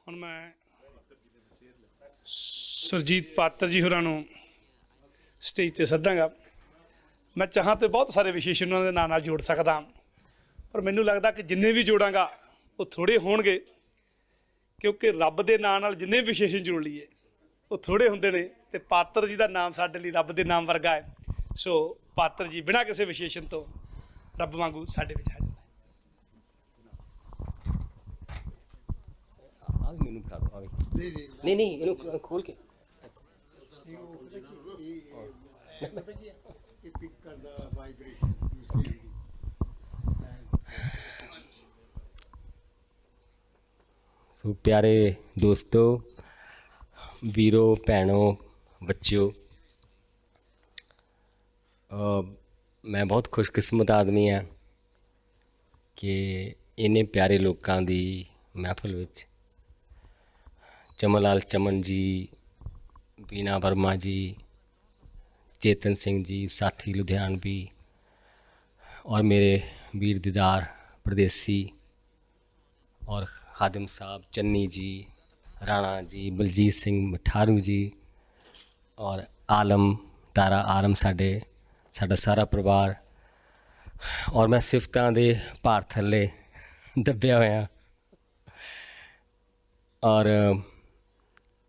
ਹੁਣ ਮੈਂ ਸੁਰਜੀਤ ਪਾਤਰ ਜੀ ਹੋਰਾਂ ਨੂੰ ਸਟੇਜ ਤੇ ਸੱਦਾਂਗਾ। ਮੈਂ ਚਾਹਾਂ ਤੇ ਬਹੁਤ ਸਾਰੇ ਵਿਸ਼ੇਸ਼ਣ ਉਹਨਾਂ ਦੇ ਨਾਂ ਨਾਲ ਜੋੜ ਸਕਦਾ, ਪਰ ਮੈਨੂੰ ਲੱਗਦਾ ਕਿ ਜਿੰਨੇ ਵੀ ਜੋੜਾਂਗਾ ਉਹ ਥੋੜ੍ਹੇ ਹੋਣਗੇ, ਕਿਉਂਕਿ ਰੱਬ ਦੇ ਨਾਂ ਨਾਲ ਜਿੰਨੇ ਵਿਸ਼ੇਸ਼ਣ ਜੋੜ ਲਈਏ ਉਹ ਥੋੜ੍ਹੇ ਹੁੰਦੇ ਨੇ, ਅਤੇ ਪਾਤਰ ਜੀ ਦਾ ਨਾਮ ਸਾਡੇ ਲਈ ਰੱਬ ਦੇ ਨਾਮ ਵਰਗਾ ਹੈ। ਸੋ ਪਾਤਰ ਜੀ ਬਿਨਾਂ ਕਿਸੇ ਵਿਸ਼ੇਸ਼ਣ ਤੋਂ ਰੱਬ ਵਾਂਗੂ ਸਾਡੇ ਵਿੱਚ ਹਾਜ਼ਰ ਹੈ। ਮੈਨੂੰ ਬਿਠਾ ਦਿਓ। ਨਹੀਂ ਨਹੀਂ, ਇਹਨੂੰ ਖੋਲ ਕੇ ਸੋ ਪਿਆਰੇ ਦੋਸਤੋ, ਵੀਰੋ, ਭੈਣੋ, ਬੱਚਿਓ, ਮੈਂ ਬਹੁਤ ਖੁਸ਼ਕਿਸਮਤ ਆਦਮੀ ਹਾਂ ਕਿ ਇੰਨੇ ਪਿਆਰੇ ਲੋਕਾਂ ਦੀ ਮਹਿਫਲ ਵਿੱਚ ਚਮਨ ਲਾਲ ਚਮਨ ਜੀ, ਬੀਨਾ ਵਰਮਾ ਜੀ, चेतन सिंह जी, साथी लुधियानवी और मेरे वीर दीदार परदेसी और खादिम साहब चन्नी जी, राणा जी, बलजीत सिंह मठारू जी और आलम तारा आलम साडा सारा परिवार, और मैं सिफतां दे भार थल्ले दब्बिया होया। और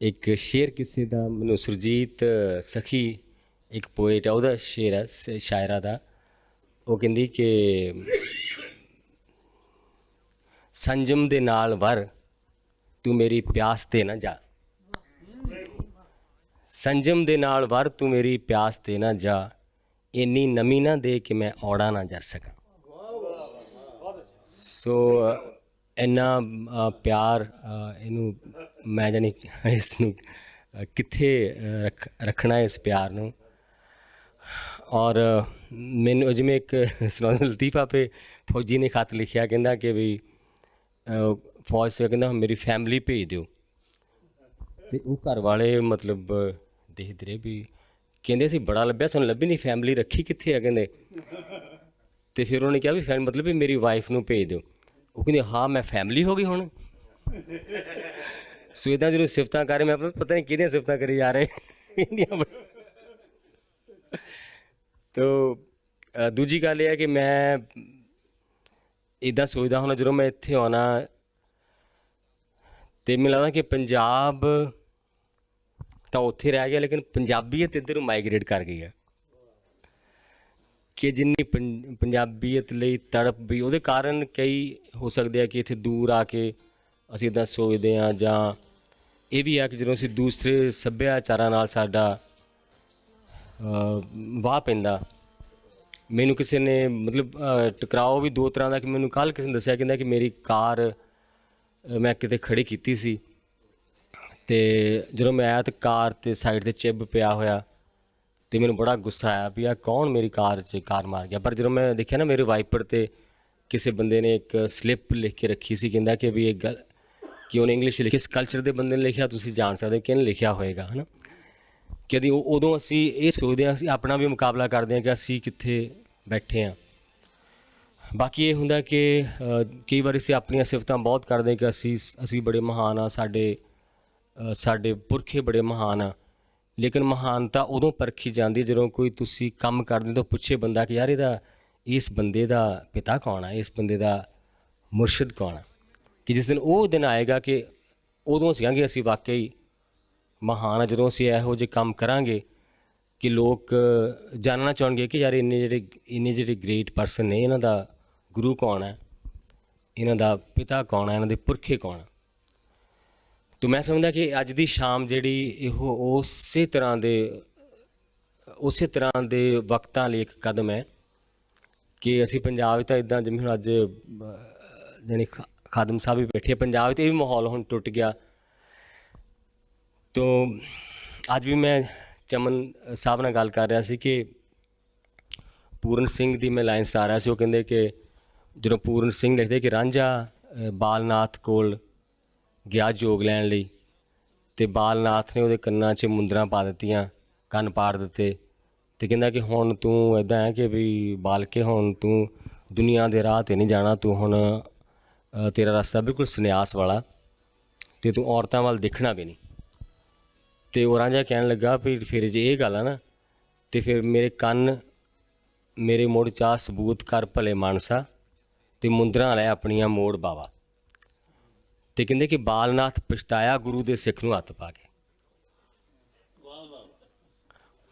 एक शेर किसी का मैनूं सुरजीत सखी एक पोएट है, ਉਹਦਾ शेर है शायरा ਦਾ। ਉਹ ਕਹਿੰਦੀ ਕਿ ਸੰਜਮ ਦੇ ਨਾਲ ਵਰ ਤੂੰ ਮੇਰੀ ਪਿਆਸ ਤੇ ਨਾ ਜਾ, ਸੰਜਮ ਦੇ ਨਾਲ ਵਰ ਤੂੰ ਮੇਰੀ ਪਿਆਸ ਤੇ ਨਾ ਜਾ, ਇੰਨੀ ਨਮੀ ਨਾ ਦੇ ਕਿ ਮੈਂ ਔੜਾ ਨਾ ਜਰ ਸਕਾਂ। ਸੋ ਇੰਨਾ ਪਿਆਰ ਇਹਨੂੰ ਮੈਂ ਜਾਣੀ ਇਸ ਨੂੰ ਕਿੱਥੇ ਰੱਖਣਾ ਇਸ ਪਿਆਰ ਨੂੰ। और मैनू जिमें एक लतीफ़ा पे फौजी ने खत लिखिया, कहता कि भी फौज से कहता मेरी फैमिली भेज दो, तो वो घर वाले मतलब देखते रहे भी कहते असीं बड़ा लभ्या, सानूं लभी नहीं फैमिली, रखी कित्थे है कहते। तो फिर उन्होंने कहा भी फैमिली मतलब भी मेरी वाइफ नूं भेज दो। वो कहते हाँ मैं फैमिली हो गई हुण। सो इदां जो सिफतां कर रहे, मैं पता नहीं किहदियां सिफतां करी जा रहे। तो दूजी गल यह है कि मैं इदा सोचता हूँ जो मैं इत्थे आना, तो मैनूं लगदा कि पंजाब तो उत्थे रह गया, लेकिन पंजाबीयत इधर माइग्रेट कर गई है। कि जिन्नी पंजाबीयत लई तड़प भी उहदे कारण कई हो सकते हैं कि इत्थे दूर आके असीं इदां सोचते हैं, जां ये भी है कि जदों असीं दूसरे सभ्याचारां नाल साडा वाह पैंदा। मैनू किसी ने मतलब टकराओ भी दो तरह का, कि मैनू कल किसी ने दसिया कहता कि मेरी कार मैं किते खड़ी की सी, ते जो मैं आया तो कार ते साइड ते चिब पिया होया, तो मैनू बड़ा गुस्सा आया भी आ कौन मेरी कार च कार मार गया। पर जो मैं देखा ना मेरे वाइपर ते किसी बंदे ने एक स्लिप लिख के रखी सी, कहता कि भी एक गल कि उन्हें इंग्लिश लिखी, किस कल्चर के बंदे ने लिखा तुसीं जान सकते किन लिखा होएगा, है ना। कि उदों असी ये सोचते हैं, असी अपना भी मुकाबला करते हैं कि असी कित्थे बैठे हैं। बाकी ये हुंदा कि कई बार असी अपनी सिफतां बहुत करते हैं कि असी बड़े महान हाँ, साडे पुरखे बड़े महान आ, लेकिन महानता उदों परखी जाती जो कोई तुसी कम करदे तो पुछे बंदा कि यार इस बंदे दा पिता कौन है, इस बंदे दा मुर्शद कौन है। कि जिस दिन वो दिन आएगा कि उदों सीगांगे असी वाकई महान है, जो असीं इहो ਜਿਹੇ काम करांगे कि लोग जानना चाहणगे कि यार इन्ने ਜਿਹੜੇ ग्रेट परसन ने, इन्हां दा गुरु कौन है, इन्हां दा पिता कौन है, इन्हां दे पुरखे कौन है। तो मैं समझदा कि अज दी शाम जिहड़ी इहो उसे तरह दे वक्तां ਲਈ एक कदम है कि असीं पंजाब तो इदां जिवें हुण अज जानी खादम साहब भी बैठे, पंजाब तो ये भी माहौल हुण टुट गया। तो अज भी मैं चमन साहब नाल गल कर रहा सी कि पूरन सिंह दी मैं लाइन सुना रहा सी। वो कहंदे कि जो पूरन सिंह लिखते कि रांझा बालनाथ कोल गया जोग लैण लई, ते बालनाथ ने उहदे कन्नां 'च मुंदरां पा दित्तियां, कन्न पाड़ दित्ते, ते कहंदा कि हुण तूं इदां है कि भी बालके हुण तूं दुनिया दे राह ते नहीं जाना, तूं हुण तेरा रास्ता बिल्कुल सन्यास वाला, ਤੇ ਤੂੰ ਔਰਤਾਂ ਵੱਲ ਦੇਖਣਾ ਵੀ ਨਹੀਂ। ਤੇ ਉਹ ਰਾਂਝਾ ਕਹਿਣ ਲੱਗਾ ਵੀ ਫਿਰ ਜੇ ਇਹ ਗੱਲ ਆ ਨਾ ਤੇ ਫਿਰ ਮੇਰੇ ਕੰਨ ਮੇਰੇ ਮੁੜ ਚਾਹ ਸਬੂਤ ਕਰ ਭਲੇ ਮਾਨਸਾ, ਤੇ ਮੁੰਦਰਾਂ ਲੈ ਆਪਣੀਆਂ ਮੋੜ ਬਾਵਾ। ਤੇ ਕਹਿੰਦੇ ਕਿ ਬਾਲਨਾਥ ਪਛਤਾਇਆ ਗੁਰੂ ਦੇ ਸਿੱਖ ਨੂੰ ਹੱਥ ਪਾ ਕੇ।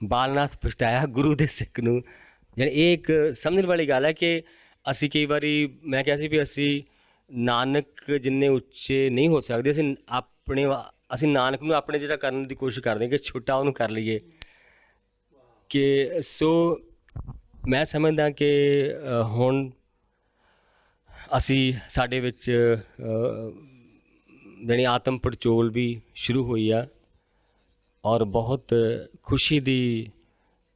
ਬਾਲਨਾਥ ਪਛਤਾਇਆ ਗੁਰੂ ਦੇ ਸਿੱਖ ਨੂੰ, ਯਾਨੀ ਇਹ ਇੱਕ ਸਮਝਣ ਵਾਲੀ ਗੱਲ ਹੈ ਕਿ ਅਸੀਂ ਕਈ ਵਾਰੀ, ਮੈਂ ਕਿਹਾ ਸੀ ਵੀ ਅਸੀਂ ਨਾਨਕ ਜਿੰਨੇ ਉੱਚੇ ਨਹੀਂ ਹੋ ਸਕਦੇ, ਅਸੀਂ ਨਾਨਕ ਨੂੰ ਆਪਣੇ ਜਿਹੜਾ ਕਰਨ ਦੀ ਕੋਸ਼ਿਸ਼ ਕਰਦੇ ਕਿ ਛੋਟਾ ਉਹਨੂੰ ਕਰ ਲਈਏ। ਕਿ ਸੋ ਮੈਂ ਸਮਝਦਾ ਕਿ ਹੁਣ ਅਸੀਂ ਸਾਡੇ ਵਿੱਚ ਜਾਣੀ ਆਤਮ ਪੜਚੋਲ ਵੀ ਸ਼ੁਰੂ ਹੋਈ ਆ, ਔਰ ਬਹੁਤ ਖੁਸ਼ੀ ਦੀ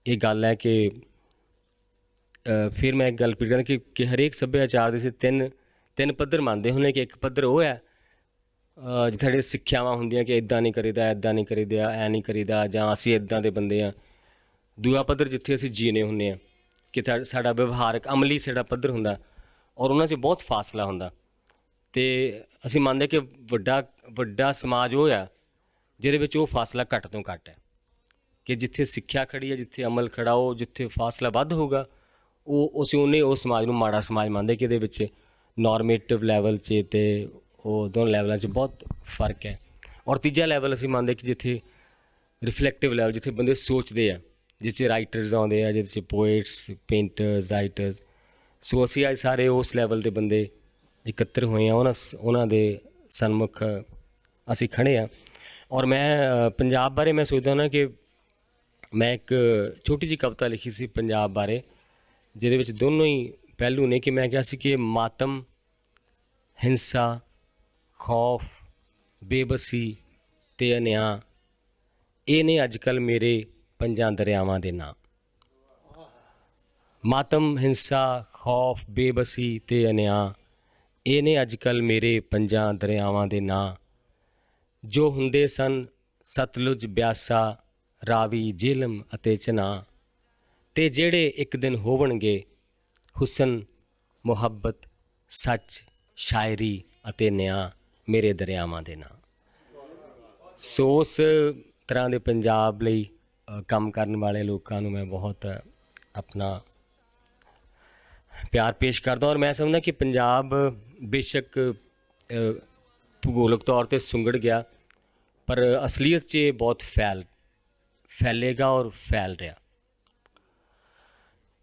ਇਹ ਗੱਲ ਹੈ ਕਿ ਫਿਰ ਮੈਂ ਇੱਕ ਗੱਲ ਰਿਪੀਟ ਕਰਾਂ ਕਿ ਹਰੇਕ ਸੱਭਿਆਚਾਰ ਦੇ ਤਿੰਨ ਪੱਧਰ ਮੰਨਦੇ ਹੁੰਦੇ ਕਿ ਇੱਕ ਪੱਧਰ ਉਹ ਹੈ ਜਿੱਥੇ ਸਾਡੇ ਸਿੱਖਿਆਵਾਂ ਹੁੰਦੀਆਂ ਕਿ ਇੱਦਾਂ ਨਹੀਂ ਕਰੀਦਾ, ਇੱਦਾਂ ਨਹੀਂ ਕਰੀਦਾ, ਐ ਨਹੀਂ ਕਰੀਦਾ, ਜਾਂ ਅਸੀਂ ਇੱਦਾਂ ਦੇ ਬੰਦੇ ਹਾਂ। ਦੂਆ ਪੱਧਰ ਜਿੱਥੇ ਅਸੀਂ ਜੀਣੇ ਹੁੰਦੇ ਹਾਂ ਕਿ ਸਾਡਾ ਵਿਵਹਾਰਕ ਅਮਲੀ ਸਾਡਾ ਪੱਧਰ ਹੁੰਦਾ, ਔਰ ਉਹਨਾਂ 'ਚ ਬਹੁਤ ਫਾਸਲਾ ਹੁੰਦਾ। ਅਤੇ ਅਸੀਂ ਮੰਨਦੇ ਕਿ ਵੱਡਾ ਸਮਾਜ ਉਹ ਆ ਜਿਹਦੇ ਵਿੱਚ ਉਹ ਫਾਸਲਾ ਘੱਟ ਤੋਂ ਘੱਟ ਹੈ, ਕਿ ਜਿੱਥੇ ਸਿੱਖਿਆ ਖੜੀ ਹੈ, ਜਿੱਥੇ ਅਮਲ ਖੜਾ, ਉਹ ਜਿੱਥੇ ਫਾਸਲਾ ਵੱਧ ਹੋਊਗਾ ਅਸੀਂ ਉਹਨੇ ਉਸ ਸਮਾਜ ਨੂੰ ਮਾੜਾ ਸਮਾਜ ਮੰਨਦੇ ਕਿ ਇਹਦੇ ਵਿੱਚ ਨੋਰਮੇਟਿਵ ਲੈਵਲ 'ਚ ਅਤੇ ਉਹ ਦੋਨੋਂ ਲੈਵਲਾਂ 'ਚ ਬਹੁਤ ਫਰਕ ਹੈ। ਔਰ ਤੀਜਾ ਲੈਵਲ ਅਸੀਂ ਮੰਨਦੇ ਕਿ ਜਿੱਥੇ ਰਿਫਲੈਕਟਿਵ ਲੈਵਲ, ਜਿੱਥੇ ਬੰਦੇ ਸੋਚਦੇ ਆ, ਜਿਸ 'ਚ ਰਾਈਟਰਸ ਆਉਂਦੇ ਆ, ਜਿਹਦੇ 'ਚ ਪੋਇਟਸ, ਪੇਂਟਰਸ, ਰਾਈਟਰਸ। ਸੋ ਅਸੀਂ ਅੱਜ ਸਾਰੇ ਉਸ ਲੈਵਲ ਦੇ ਬੰਦੇ ਇਕੱਤਰ ਹੋਏ ਹਾਂ, ਉਹਨਾਂ ਦੇ ਸਨਮੁਖ ਅਸੀਂ ਖੜ੍ਹੇ ਹਾਂ। ਔਰ ਮੈਂ ਪੰਜਾਬ ਬਾਰੇ ਮੈਂ ਸੋਚਦਾ ਨਾ ਕਿ ਮੈਂ ਇੱਕ ਛੋਟੀ ਜਿਹੀ ਕਵਿਤਾ ਲਿਖੀ ਸੀ ਪੰਜਾਬ ਬਾਰੇ, ਜਿਹਦੇ ਵਿੱਚ ਦੋਨੋਂ ਹੀ ਪਹਿਲੂ ਨੇ। ਕਿ ਮੈਂ ਕਿਹਾ ਸੀ ਕਿ ਮਾਤਮ, ਹਿੰਸਾ, ਖੌਫ, ਬੇਬਸੀ ਅਤੇ ਅਨਿਆਂ, ਇਹ ਨੇ ਅੱਜ ਕੱਲ੍ਹ ਮੇਰੇ ਪੰਜਾਂ ਦਰਿਆਵਾਂ ਦੇ ਨਾਂ। ਮਾਤਮ, ਹਿੰਸਾ, ਖੌਫ, ਬੇਬਸੀ ਅਤੇ ਅਨਿਆਂ, ਇਹ ਨੇ ਅੱਜ ਕੱਲ੍ਹ ਮੇਰੇ ਪੰਜਾਂ ਦਰਿਆਵਾਂ ਦੇ ਨਾਂ। ਜੋ ਹੁੰਦੇ ਸਨ ਸਤਲੁਜ, ਬਿਆਸਾ, ਰਾਵੀ, ਜੇਹਲਮ ਅਤੇ ਚਨਾਹ, ਅਤੇ ਜਿਹੜੇ ਇੱਕ ਦਿਨ ਹੋਵਣਗੇ ਹੁਸਨ, ਮੁਹੱਬਤ, ਸੱਚ, ਸ਼ਾਇਰੀ ਅਤੇ ਨਿਆਂ, ਮੇਰੇ ਦਰਿਆਵਾਂ ਦੇ ਨਾਂ। ਸੋ ਉਸ ਤਰ੍ਹਾਂ ਦੇ ਪੰਜਾਬ ਲਈ ਕੰਮ ਕਰਨ ਵਾਲੇ ਲੋਕਾਂ ਨੂੰ ਮੈਂ ਬਹੁਤ ਆਪਣਾ ਪਿਆਰ ਪੇਸ਼ ਕਰਦਾ। ਔਰ ਮੈਂ ਸਮਝਦਾ ਕਿ ਪੰਜਾਬ ਬੇਸ਼ੱਕ ਭੂਗੋਲਿਕ ਤੌਰ 'ਤੇ ਸੁੰਗੜ ਗਿਆ, ਪਰ ਅਸਲੀਅਤ 'ਚ ਇਹ ਬਹੁਤ ਫੈਲੇਗਾ ਔਰ ਫੈਲ ਰਿਹਾ।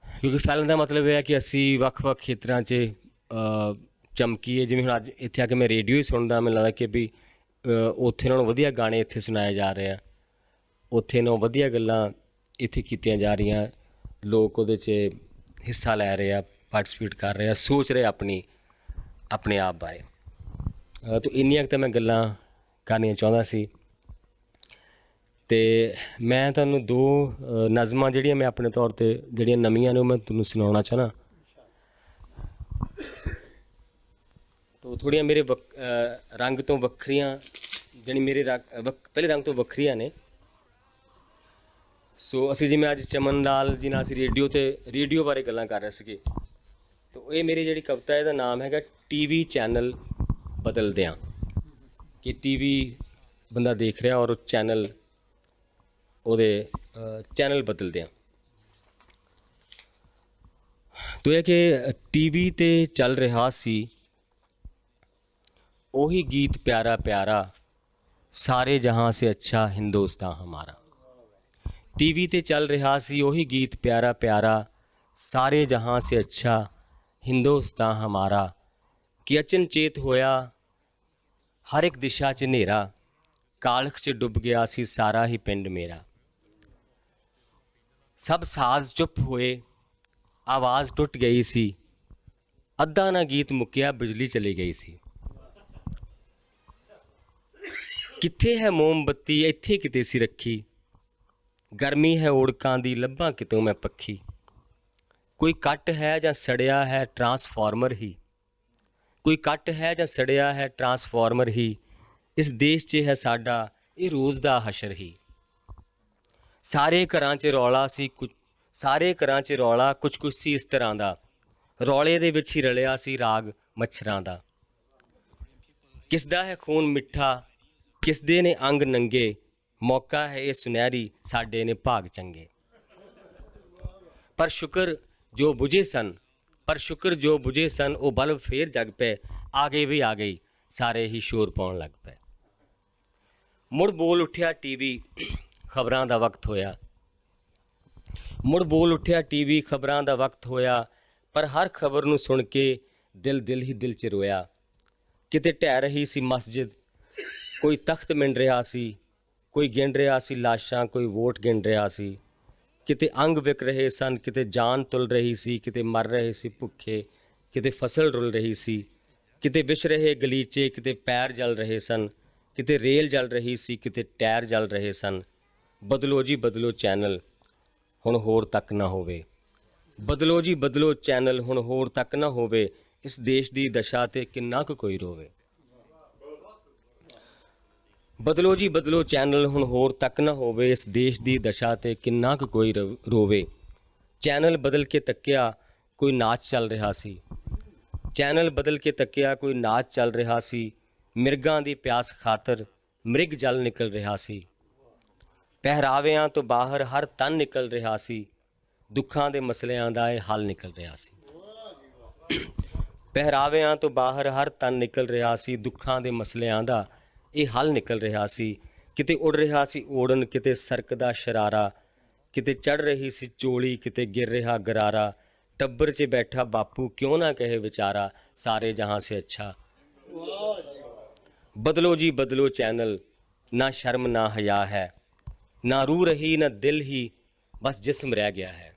ਕਿਉਂਕਿ ਫੈਲਣ ਦਾ ਮਤਲਬ ਇਹ ਹੈ ਕਿ ਅਸੀਂ ਵੱਖ-ਵੱਖ ਖੇਤਰਾਂ 'ਚ ਚਮਕੀਏ। ਜਿਵੇਂ ਹੁਣ ਅੱਜ ਇੱਥੇ ਆ ਕੇ ਮੈਂ ਰੇਡੀਓ ਹੀ ਸੁਣਦਾ, ਮੈਨੂੰ ਲੱਗਦਾ ਕਿ ਵੀ ਉੱਥੇ ਨਾਲੋਂ ਵਧੀਆ ਗਾਣੇ ਇੱਥੇ ਸੁਣਾਏ ਜਾ ਰਹੇ ਆ, ਉੱਥੇ ਨਾਲੋਂ ਵਧੀਆ ਗੱਲਾਂ ਇੱਥੇ ਕੀਤੀਆਂ ਜਾ ਰਹੀਆਂ, ਲੋਕ ਉਹਦੇ 'ਚ ਹਿੱਸਾ ਲੈ ਰਹੇ ਆ, ਪਾਰਟੀਸਪੇਟ ਕਰ ਰਹੇ ਆ, ਸੋਚ ਰਹੇ ਆਪਣੇ ਆਪ ਬਾਰੇ। ਤਾਂ ਇੰਨੀਆਂ ਕੁ ਤਾਂ ਮੈਂ ਗੱਲਾਂ ਕਰਨੀਆਂ ਚਾਹੁੰਦਾ ਸੀ। ਅਤੇ ਮੈਂ ਤੁਹਾਨੂੰ ਦੋ ਨਜ਼ਮਾਂ ਜਿਹੜੀਆਂ ਮੈਂ ਆਪਣੇ ਤੌਰ 'ਤੇ ਜਿਹੜੀਆਂ ਨਵੀਆਂ ਨੇ ਉਹ ਮੈਂ ਤੁਹਾਨੂੰ ਸੁਣਾਉਣਾ ਚਾਹੁੰਦਾ। ਤਾਂ ਥੋੜ੍ਹੀਆਂ ਮੇਰੇ ਰੰਗ ਤੋਂ ਵੱਖਰੀਆਂ, ਜਾਣੀ ਮੇਰੇ ਪਹਿਲੇ ਰੰਗ ਤੋਂ ਵੱਖਰੀਆਂ ਨੇ। ਸੋ ਅਸੀਂ ਜਿਵੇਂ ਅੱਜ ਚਮਨ ਲਾਲ ਜੀ ਨਾਲ ਅਸੀਂ ਰੇਡੀਓ ਬਾਰੇ ਗੱਲਾਂ ਕਰ ਰਹੇ ਸੀਗੇ, ਤਾਂ ਇਹ ਮੇਰੀ ਜਿਹੜੀ ਕਵਿਤਾ ਇਹਦਾ ਨਾਮ ਹੈਗਾ TV ਚੈਨਲ ਬਦਲਦਿਆਂ। ਕਿ TV ਬੰਦਾ ਦੇਖ ਰਿਹਾ ਔਰ ਚੈਨਲ ਉਹਦੇ ਚੈਨਲ ਬਦਲਦਿਆਂ। ਤਾਂ ਇਹ ਕਿ TV 'ਤੇ ਚੱਲ ਰਿਹਾ ਸੀ ਉਹੀ ਗੀਤ ਪਿਆਰਾ ਪਿਆਰਾ, ਸਾਰੇ ਜਹਾਂ ਸੇ ਅੱਛਾ ਹਿੰਦੁਸਤਾਨ ਹਮਾਰਾ। TV 'ਤੇ ਚੱਲ ਰਿਹਾ ਸੀ ਉਹੀ ਗੀਤ ਪਿਆਰਾ ਪਿਆਰਾ, ਸਾਰੇ ਜਹਾਂ ਸੇ ਅੱਛਾ ਹਿੰਦੁਸਤਾਨ ਹਮਾਰਾ। ਕਿ ਅਚਨਚੇਤ ਹੋਇਆ ਹਰ ਇੱਕ ਦਿਸ਼ਾ 'ਚ ਹਨੇਰਾ, ਕਾਲਖ 'ਚ ਡੁੱਬ ਗਿਆ ਸੀ ਸਾਰਾ ਹੀ ਪਿੰਡ ਮੇਰਾ। ਸਭ ਸਾਜ਼ ਚੁੱਪ ਹੋਏ, ਆਵਾਜ਼ ਟੁੱਟ ਗਈ ਸੀ, ਅੱਧਾ ਨਾ ਗੀਤ ਮੁੱਕਿਆ ਬਿਜਲੀ ਚਲੀ ਗਈ ਸੀ। ਕਿੱਥੇ ਹੈ ਮੋਮਬੱਤੀ ਇੱਥੇ ਕਿਤੇ ਸੀ ਰੱਖੀ, ਗਰਮੀ ਹੈ ਓੜਕਾਂ ਦੀ ਲੱਭਾਂ ਕਿਤੋਂ ਮੈਂ ਪੱਖੀ। ਕੋਈ ਕੱਟ ਹੈ ਜਾਂ ਸੜਿਆ ਹੈ ਟਰਾਂਸਫਾਰਮਰ ਹੀ, ਕੋਈ ਕੱਟ ਹੈ ਜਾਂ ਸੜਿਆ ਹੈ ਟਰਾਂਸਫਾਰਮਰ ਹੀ, ਇਸ ਦੇਸ਼ 'ਚ ਹੈ ਸਾਡਾ ਇਹ ਰੋਜ਼ ਦਾ ਹਸ਼ਰ ਹੀ। ਸਾਰੇ ਘਰਾਂ 'ਚ ਰੌਲਾ ਸੀ ਸਾਰੇ ਘਰਾਂ 'ਚ ਰੌਲਾ ਕੁਛ ਸੀ ਇਸ ਤਰ੍ਹਾਂ ਦਾ, ਰੌਲੇ ਦੇ ਵਿੱਚ ਹੀ ਰਲਿਆ ਸੀ ਰਾਗ ਮੱਛਰਾਂ ਦਾ। ਕਿਸ ਦਾ ਹੈ ਖੂਨ ਮਿੱਠਾ ਕਿਸਦੇ ਨੇ ਅੰਗ ਨੰਗੇ, ਮੌਕਾ ਹੈ ਇਹ ਸੁਨਹਿਰੀ, ਸਾਡੇ ਨੇ ਭਾਗ ਚੰਗੇ। ਪਰ ਸ਼ੁਕਰ ਜੋ ਬੁਝੇ ਸਨ, ਪਰ ਸ਼ੁਕਰ ਜੋ ਬੁਝੇ ਸਨ, ਉਹ ਬਲਬ ਫੇਰ ਜਗ ਪਏ, ਆ ਗਏ ਵੀ ਆ ਗਈ, ਸਾਰੇ ਹੀ ਸ਼ੋਰ ਪਾਉਣ ਲੱਗ ਪਏ। ਮੁੜ ਬੋਲ ਉੱਠਿਆ ਟੀਵੀ, ਖਬਰਾਂ ਦਾ ਵਕਤ ਹੋਇਆ। ਮੁੜ ਬੋਲ ਉੱਠਿਆ ਟੀਵੀ, ਖਬਰਾਂ ਦਾ ਵਕਤ ਹੋਇਆ। ਪਰ ਹਰ ਖਬਰ ਨੂੰ ਸੁਣ ਕੇ ਦਿਲ ਹੀ ਦਿਲ 'ਚ ਰੋਇਆ। ਕਿਤੇ ਢਹਿ ਰਹੀ ਸੀ ਮਸਜਿਦ, ਕੋਈ ਤਖਤ ਮਿਣ ਰਿਹਾ ਸੀ, ਕੋਈ ਗਿਣ ਰਿਹਾ ਸੀ ਲਾਸ਼ਾਂ, ਕੋਈ ਵੋਟ ਗਿਣ ਰਿਹਾ ਸੀ। ਕਿਤੇ ਅੰਗ ਵਿਕ ਰਹੇ ਸਨ, ਕਿਤੇ ਜਾਨ ਤੁਲ ਰਹੀ ਸੀ, ਕਿਤੇ ਮਰ ਰਹੇ ਸੀ ਭੁੱਖੇ, ਕਿਤੇ ਫਸਲ ਰੁਲ ਰਹੀ ਸੀ। ਕਿਤੇ ਵਿਛ ਰਹੇ ਗਲੀਚੇ, ਕਿਤੇ ਪੈਰ ਜਲ ਰਹੇ ਸਨ, ਕਿਤੇ ਰੇਲ ਜਲ ਰਹੀ ਸੀ, ਕਿਤੇ ਟਾਇਰ ਜਲ ਰਹੇ ਸਨ। ਬਦਲੋ ਜੀ ਬਦਲੋ ਚੈਨਲ, ਹੁਣ ਹੋਰ ਤੱਕ ਨਾ ਹੋਵੇ। ਬਦਲੋ ਜੀ ਬਦਲੋ ਚੈਨਲ, ਹੁਣ ਹੋਰ ਤੱਕ ਨਾ ਹੋਵੇ। ਇਸ ਦੇਸ਼ ਦੀ ਦਸ਼ਾ ਤੇ ਕਿੰਨਾ ਕੁ ਕੋਈ ਰੋਵੇ। ਬਦਲੋ ਜੀ ਬਦਲੋ ਚੈਨਲ, ਹੁਣ ਹੋਰ ਤੱਕ ਨਾ ਹੋਵੇ। ਇਸ ਦੇਸ਼ ਦੀ ਦਸ਼ਾ ਤੇ ਕਿੰਨਾ ਕੁ ਕੋਈ ਰੋਵੇ। ਚੈਨਲ ਬਦਲ ਕੇ ਤੱਕਿਆ, ਕੋਈ ਨਾਚ ਚੱਲ ਰਿਹਾ ਸੀ। ਚੈਨਲ ਬਦਲ ਕੇ ਤੱਕਿਆ, ਕੋਈ ਨਾਚ ਚੱਲ ਰਿਹਾ ਸੀ। ਮਿਰਗਾਂ ਦੀ ਪਿਆਸ ਖਾਤਰ ਮ੍ਰਿਗ ਜਲ ਨਿਕਲ ਰਿਹਾ ਸੀ। ਪਹਿਰਾਵਿਆਂ ਤੋਂ ਬਾਹਰ ਹਰ ਤਨ ਨਿਕਲ ਰਿਹਾ ਸੀ। ਦੁੱਖਾਂ ਦੇ ਮਸਲਿਆਂ ਦਾ ਇਹ ਹੱਲ ਨਿਕਲ ਰਿਹਾ ਸੀ। ਪਹਿਰਾਵਿਆਂ ਤੋਂ ਬਾਹਰ ਹਰ ਤਨ ਨਿਕਲ ਰਿਹਾ ਸੀ। ਦੁੱਖਾਂ ਦੇ ਮਸਲਿਆਂ ਦਾ ਇਹ ਹੱਲ ਨਿਕਲ ਰਿਹਾ ਸੀ। ਕਿਤੇ ਉੱਡ ਰਿਹਾ ਸੀ ਓੜਨ, ਕਿਤੇ ਸਰਕਦਾ ਸ਼ਰਾਰਾ, ਕਿਤੇ ਚੜ੍ਹ ਰਹੀ ਸੀ ਚੋਲੀ, ਕਿਤੇ ਗਿਰ ਰਿਹਾ ਗਰਾਰਾ। ਟੱਬਰ 'ਚ ਬੈਠਾ ਬਾਪੂ ਕਿਉਂ ਨਾ ਕਹੇ ਵਿਚਾਰਾ, ਸਾਰੇ ਜਹਾਂ ਸੇ ਅੱਛਾ। ਬਦਲੋ ਜੀ ਬਦਲੋ ਚੈਨਲ, ਨਾ ਸ਼ਰਮ ਨਾ ਹਯਾ ਹੈ, ਨਾ ਰੂਹ ਰਹੀ ਨਾ ਦਿਲ ਹੀ, ਬਸ ਜਿਸਮ ਰਹਿ ਗਿਆ ਹੈ।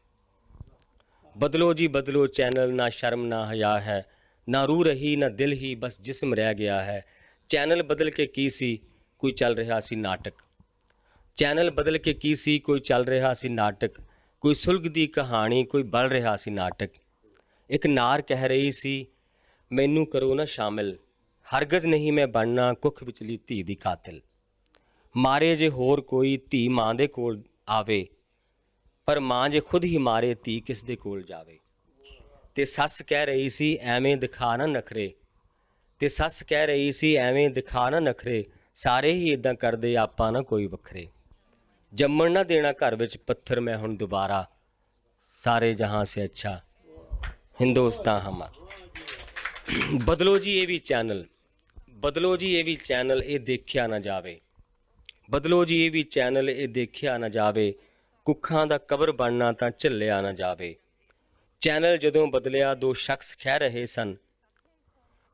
ਬਦਲੋ ਜੀ ਬਦਲੋ ਚੈਨਲ, ਨਾ ਸ਼ਰਮ ਨਾ ਹਯਾ ਹੈ, ਨਾ ਰੂਹ ਰਹੀ ਨਾ ਦਿਲ ਹੀ, ਬਸ ਜਿਸਮ ਰਹਿ ਗਿਆ ਹੈ। ਚੈਨਲ ਬਦਲ ਕੇ ਕੀ ਸੀ, ਕੋਈ ਚੱਲ ਰਿਹਾ ਸੀ ਨਾਟਕ। ਚੈਨਲ ਬਦਲ ਕੇ ਕੀ ਸੀ, ਕੋਈ ਚੱਲ ਰਿਹਾ ਸੀ ਨਾਟਕ। ਕੋਈ ਸੁਲਗਦੀ ਕਹਾਣੀ, ਕੋਈ ਬਲ ਰਿਹਾ ਸੀ ਨਾਟਕ। ਇੱਕ ਨਾਰ ਕਹਿ ਰਹੀ ਸੀ, ਮੈਨੂੰ ਕਰੋ ਨਾ ਸ਼ਾਮਿਲ, ਹਰਗਜ਼ ਨਹੀਂ ਮੈਂ ਬਣਨਾ ਕੁੱਖ ਵਿਚਲੀ ਧੀ ਦੀ ਕਾਤਿਲ। ਮਾਰੇ ਜੇ ਹੋਰ ਕੋਈ ਧੀ ਮਾਂ ਦੇ ਕੋਲ ਆਵੇ, ਪਰ ਮਾਂ ਜੇ ਖੁਦ ਹੀ ਮਾਰੇ ਧੀ ਕਿਸ ਦੇ ਕੋਲ ਜਾਵੇ। ਤੇ ਸੱਸ ਕਹਿ ਰਹੀ ਸੀ, ਐਵੇਂ ਦਿਖਾ ਨਾ ਨਖਰੇ, ਤੇ ਸੱਸ ਕਹਿ ਰਹੀ ਸੀ, ਐਵੇਂ ਦਿਖਾ ਨਾ ਨਖਰੇ, ਸਾਰੇ ਹੀ ਇਦਾਂ ਕਰਦੇ, ਆਪਾਂ ਨਾ ਕੋਈ ਵੱਖਰੇ। ਜੰਮਣ ਨਾ ਦੇਣਾ ਘਰ ਵਿੱਚ ਪੱਥਰ ਮੈਂ ਹੁਣ ਦੁਬਾਰਾ, ਸਾਰੇ ਜਹਾਂ ਸੇ ਅੱਛਾ ਹਿੰਦੁਸਤਾਨ ਹਮਾਰਾ। ਬਦਲੋ ਜੀ ਇਹ ਵੀ ਚੈਨਲ, ਬਦਲੋ ਜੀ ਇਹ ਵੀ ਚੈਨਲ, ਇਹ ਦੇਖਿਆ ਨਾ ਜਾਵੇ। ਬਦਲੋ ਜੀ ਇਹ ਵੀ ਚੈਨਲ, ਇਹ ਦੇਖਿਆ ਨਾ ਜਾਵੇ। ਕੁੱਖਾਂ ਦਾ ਕਬਰ ਬਣਨਾ ਤਾਂ ਝੱਲਿਆ ਨਾ ਜਾਵੇ। ਚੈਨਲ ਜਦੋਂ ਬਦਲਿਆ, ਦੋ ਸ਼ਖਸ ਕਹਿ ਰਹੇ ਸਨ।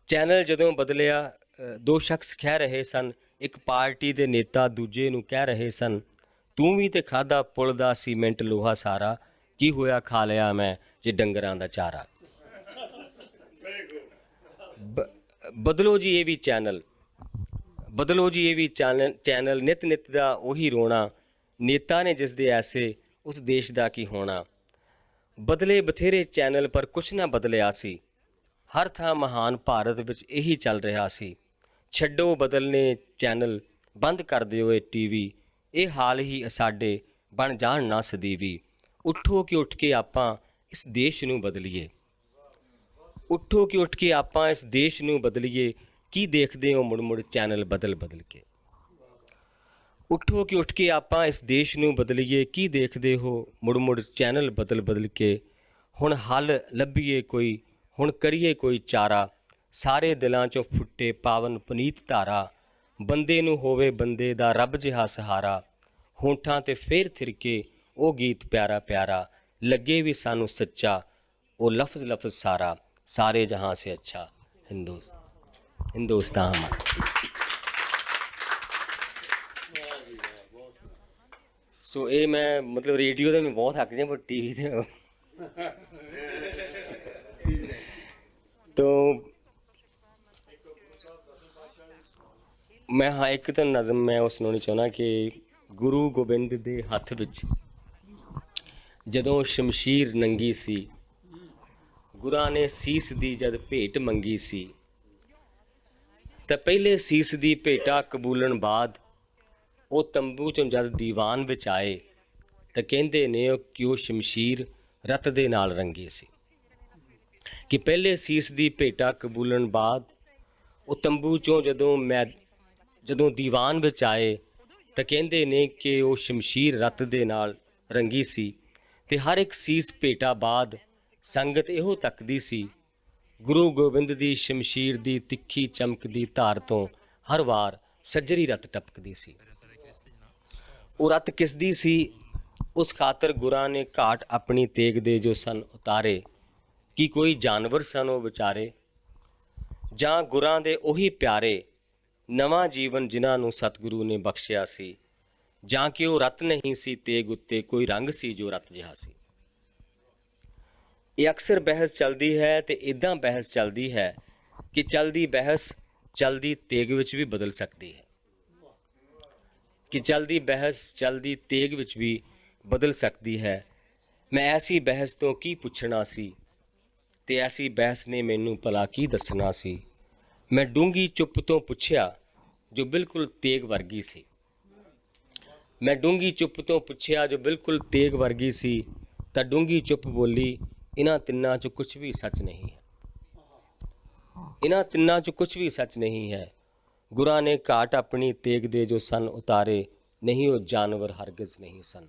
ਚੈਨਲ ਜਦੋਂ ਬਦਲਿਆ, ਦੋ ਸ਼ਖਸ ਕਹਿ ਰਹੇ ਸਨ। ਇੱਕ ਪਾਰਟੀ ਦੇ ਨੇਤਾ ਦੂਜੇ ਨੂੰ ਕਹਿ ਰਹੇ ਸਨ, ਤੂੰ ਵੀ ਤੇ ਖਾਧਾ ਪੁਲ ਦਾ ਸੀਮੈਂਟ ਲੋਹਾ ਸਾਰਾ, ਕੀ ਹੋਇਆ ਖਾ ਲਿਆ ਮੈਂ ਜੇ ਡੰਗਰਾਂ ਦਾ ਚਾਰਾ। ਬਦਲੋ ਜੀ ਇਹ ਵੀ ਚੈਨਲ, ਬਦਲੋ ਜੀ ਇਹ ਵੀ ਚੈਨਲ, ਨਿਤ ਨਿਤ ਦਾ ਉਹੀ ਰੋਣਾ, ਨੇਤਾ ਨੇ ਜਿਸ ਦੇ ਐਸੇ, ਉਸ ਦੇਸ਼ ਦਾ ਕੀ ਹੋਣਾ। ਬਦਲੇ ਬਥੇਰੇ ਚੈਨਲ, ਪਰ ਕੁਛ ਨਾ ਬਦਲਿਆ ਸੀ। ਹਰ ਥਾਂ ਮਹਾਨ ਭਾਰਤ ਵਿੱਚ ਇਹੀ ਚੱਲ ਰਿਹਾ ਸੀ। ਛੱਡੋ ਬਦਲਨੇ ਚੈਨਲ, ਬੰਦ ਕਰ ਦਿਓ ਇਹ ਟੀਵੀ, ਇਹ ਹਾਲ ਹੀ ਸਾਡੇ ਬਣ ਜਾਣ ਨਾ ਸਦੀਵੀ। ਉੱਠੋ ਕਿ ਉੱਠ ਕੇ ਆਪਾਂ ਇਸ ਦੇਸ਼ ਨੂੰ ਬਦਲੀਏ। ਉੱਠੋ ਕਿ ਉੱਠ ਕੇ ਆਪਾਂ ਇਸ ਦੇਸ਼ ਨੂੰ ਬਦਲੀਏ। ਕੀ ਦੇਖਦੇ ਹੋ ਮੁੜ ਮੁੜ ਚੈਨਲ ਬਦਲ ਬਦਲ ਕੇ। ਉੱਠੋ ਕਿ ਉੱਠ ਕੇ ਆਪਾਂ ਇਸ ਦੇਸ਼ ਨੂੰ ਬਦਲੀਏ। ਕੀ ਦੇਖਦੇ ਹੋ ਮੁੜ ਮੁੜ ਚੈਨਲ ਬਦਲ ਬਦਲ ਕੇ। ਹੁਣ ਹੱਲ ਲੱਭੀਏ ਕੋਈ, ਹੁਣ ਕਰੀਏ ਕੋਈ ਚਾਰਾ, ਸਾਰੇ ਦਿਲਾਂ 'ਚੋਂ ਫੁੱਟੇ ਪਾਵਨ ਪੁਨੀਤ ਧਾਰਾ। ਬੰਦੇ ਨੂੰ ਹੋਵੇ ਬੰਦੇ ਦਾ ਰੱਬ ਜਿਹਾ ਸਹਾਰਾ, ਹੋਠਾਂ 'ਤੇ ਫੇਰ ਥਿਰਕੇ ਉਹ ਗੀਤ ਪਿਆਰਾ ਪਿਆਰਾ। ਲੱਗੇ ਵੀ ਸਾਨੂੰ ਸੱਚਾ ਉਹ ਲਫ਼ਜ਼ ਲਫ਼ਜ਼ ਸਾਰਾ, ਸਾਰੇ ਜਹਾਂ ਸੇ ਅੱਛਾ ਹਿੰਦੁਸਤਾਨ ਹਮਾਰਾ। ਸੋ ਇਹ ਮੈਂ ਮਤਲਬ ਰੇਡੀਓ 'ਤੇ ਮੈਂ ਬਹੁਤ ਥੱਕ ਜਾਂ, ਪਰ ਟੀਵੀ 'ਤੇ ਤੋ ਮੈਂ ਹਾਂ ਇੱਕ ਤਾਂ ਨਜ਼ਮ ਮੈਂ ਉਹ ਸੁਣਾਉਣੀ ਚਾਹੁੰਦਾ ਕਿ ਗੁਰੂ ਗੋਬਿੰਦ ਦੇ ਹੱਥ ਵਿੱਚ ਜਦੋਂ ਸ਼ਮਸ਼ੀਰ ਨੰਗੀ ਸੀ, ਗੁਰਾਂ ਨੇ ਸੀਸ ਦੀ ਜਦ ਭੇਟ ਮੰਗੀ ਸੀ, ਤਾਂ ਪਹਿਲੇ ਸੀਸ ਦੀ ਭੇਟਾ ਕਬੂਲਣ ਬਾਅਦ ਉਹ ਤੰਬੂ 'ਚੋਂ ਜਦ ਦੀਵਾਨ ਵਿੱਚ ਆਏ, ਤਾਂ ਕਹਿੰਦੇ ਨੇ ਕਿ ਉਹ ਸ਼ਮਸ਼ੀਰ ਰਤ ਦੇ ਨਾਲ ਰੰਗੀ ਸੀ। ਕਿ ਪਹਿਲੇ ਸੀਸ ਦੀ ਭੇਟਾ ਕਬੂਲਣ ਬਾਅਦ ਉਹ ਤੰਬੂ 'ਚੋਂ ਜਦੋਂ ਜਦੋਂ ਦੀਵਾਨ ਵਿੱਚ ਆਏ ਤਾਂ ਕਹਿੰਦੇ ਨੇ ਕਿ ਉਹ ਸ਼ਮਸ਼ੀਰ ਰਤ ਦੇ ਨਾਲ ਰੰਗੀ ਸੀ ਤੇ ਹਰ ਇੱਕ ਸੀਸ ਭੇਟਾ ਬਾਅਦ ਸੰਗਤ ਇਹੋ ਤੱਕਦੀ ਸੀ, ਗੁਰੂ ਗੋਬਿੰਦ ਦੀ ਸ਼ਮਸ਼ੀਰ ਦੀ ਤਿੱਖੀ ਚਮਕਦੀ ਧਾਰ ਤੋਂ ਹਰ ਵਾਰ ਸੱਜਰੀ ਰਤ ਟਪਕਦੀ ਸੀ। ਉਹ ਰਤ ਕਿਸ ਦੀ ਸੀ? ਉਸ ਖਾਤਰ ਗੁਰਾਂ ਨੇ ਘਾਟ ਆਪਣੀ ਤੇਗ ਦੇ ਜੋ ਸਨ ਉਤਾਰੇ। ਕੀ ਕੋਈ ਜਾਨਵਰ ਸਨ ਉਹ ਵਿਚਾਰੇ, ਜਾਂ ਗੁਰਾਂ ਦੇ ਉਹੀ ਪਿਆਰੇ ਨਵਾਂ ਜੀਵਨ ਜਿਨ੍ਹਾਂ ਨੂੰ ਸਤਿਗੁਰੂ ਨੇ ਬਖਸ਼ਿਆ ਸੀ, ਜਾਂ ਕਿ ਉਹ ਰਤ ਨਹੀਂ ਸੀ ਤੇਗ ਉੱਤੇ ਕੋਈ ਰੰਗ ਸੀ ਜੋ ਰਤ ਜਿਹਾ ਸੀ। ਇਹ ਅਕਸਰ ਬਹਿਸ ਚੱਲਦੀ ਹੈ ਤੇ ਇਦਾਂ ਬਹਿਸ ਚੱਲਦੀ ਹੈ ਕਿ ਚੱਲਦੀ ਬਹਿਸ ਚੱਲਦੀ ਤੇਗ ਵਿੱਚ ਵੀ ਬਦਲ ਸਕਦੀ ਹੈ, ਕਿ ਚੱਲਦੀ ਬਹਿਸ ਚੱਲਦੀ ਤੇਗ ਵਿੱਚ ਵੀ ਬਦਲ ਸਕਦੀ ਹੈ। ਮੈਂ ਐਸੀ ਬਹਿਸ ਤੋਂ ਕੀ ਪੁੱਛਣਾ ਸੀ ਤੇ ਐਸੀ ਬਹਿਸ ਨੇ ਮੈਨੂੰ ਭਲਾ ਕੀ ਦੱਸਣਾ ਸੀ। ਮੈਂ ਡੂੰਘੀ ਚੁੱਪ ਤੋਂ ਪੁੱਛਿਆ ਜੋ ਬਿਲਕੁਲ ਤੇਗ ਵਰਗੀ ਸੀ। ਮੈਂ ਡੂੰਘੀ ਚੁੱਪ ਤੋਂ ਪੁੱਛਿਆ ਜੋ ਬਿਲਕੁਲ ਤੇਗ ਵਰਗੀ ਸੀ, ਤਾਂ ਡੂੰਘੀ ਚੁੱਪ ਬੋਲੀ, ਇਹਨਾਂ ਤਿੰਨਾਂ 'ਚ ਕੁਝ ਵੀ ਸੱਚ ਨਹੀਂ ਹੈ। ਇਹਨਾਂ ਤਿੰਨਾਂ 'ਚ ਕੁਝ ਵੀ ਸੱਚ ਨਹੀਂ ਹੈ। ਗੁਰਾਂ ਨੇ ਘਾਟ ਆਪਣੀ ਤੇਗ ਦੇ ਜੋ ਸਨ ਉਤਾਰੇ, ਨਹੀਂ ਉਹ ਜਾਨਵਰ ਹਰਗਿਜ਼ ਨਹੀਂ ਸਨ,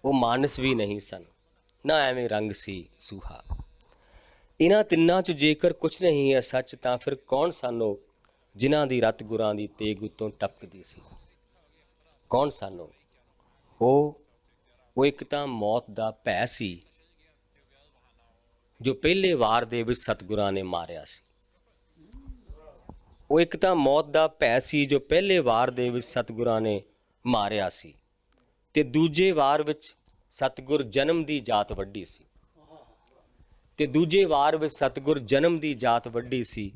ਉਹ ਮਾਨਸ ਵੀ ਨਹੀਂ ਸਨ, ਨਾ ਐਵੇਂ ਰੰਗ ਸੀ ਸੂਹਾ। ਇਹਨਾਂ ਤਿੰਨਾਂ 'ਚ ਜੇਕਰ ਕੁਝ ਨਹੀਂ ਹੈ ਸੱਚ, ਤਾਂ ਫਿਰ ਕੌਣ ਸਨ ਉਹ ਜਿਨ੍ਹਾਂ ਦੀ ਰਤ ਗੁਰਾਂ ਦੀ ਤੇਗ ਉੱਤੋਂ ਟਪਕਦੀ ਸੀ? ਕੌਣ ਸਨ ਉਹ? ਉਹ ਇੱਕ ਤਾਂ ਮੌਤ ਦਾ ਭੈ ਸੀ ਜੋ ਪਹਿਲੇ ਵਾਰ ਦੇ ਵਿੱਚ ਸਤਿਗੁਰਾਂ ਨੇ ਮਾਰਿਆ ਸੀ। ਉਹ ਇੱਕ ਤਾਂ ਮੌਤ ਦਾ ਭੈ ਸੀ ਜੋ ਪਹਿਲੇ ਵਾਰ ਦੇ ਵਿੱਚ ਸਤਿਗੁਰਾਂ ਨੇ ਮਾਰਿਆ ਸੀ, ਤੇ ਦੂਜੇ ਵਾਰ ਵਿੱਚ ਸਤਿਗੁਰ ਜਨਮ ਦੀ ਜਾਤ ਵੱਢੀ ਸੀ, ਤੇ ਦੂਜੇ ਵਾਰ ਵਿੱਚ ਸਤਿਗੁਰ ਜਨਮ ਦੀ ਜਾਤ ਵੱਢੀ ਸੀ।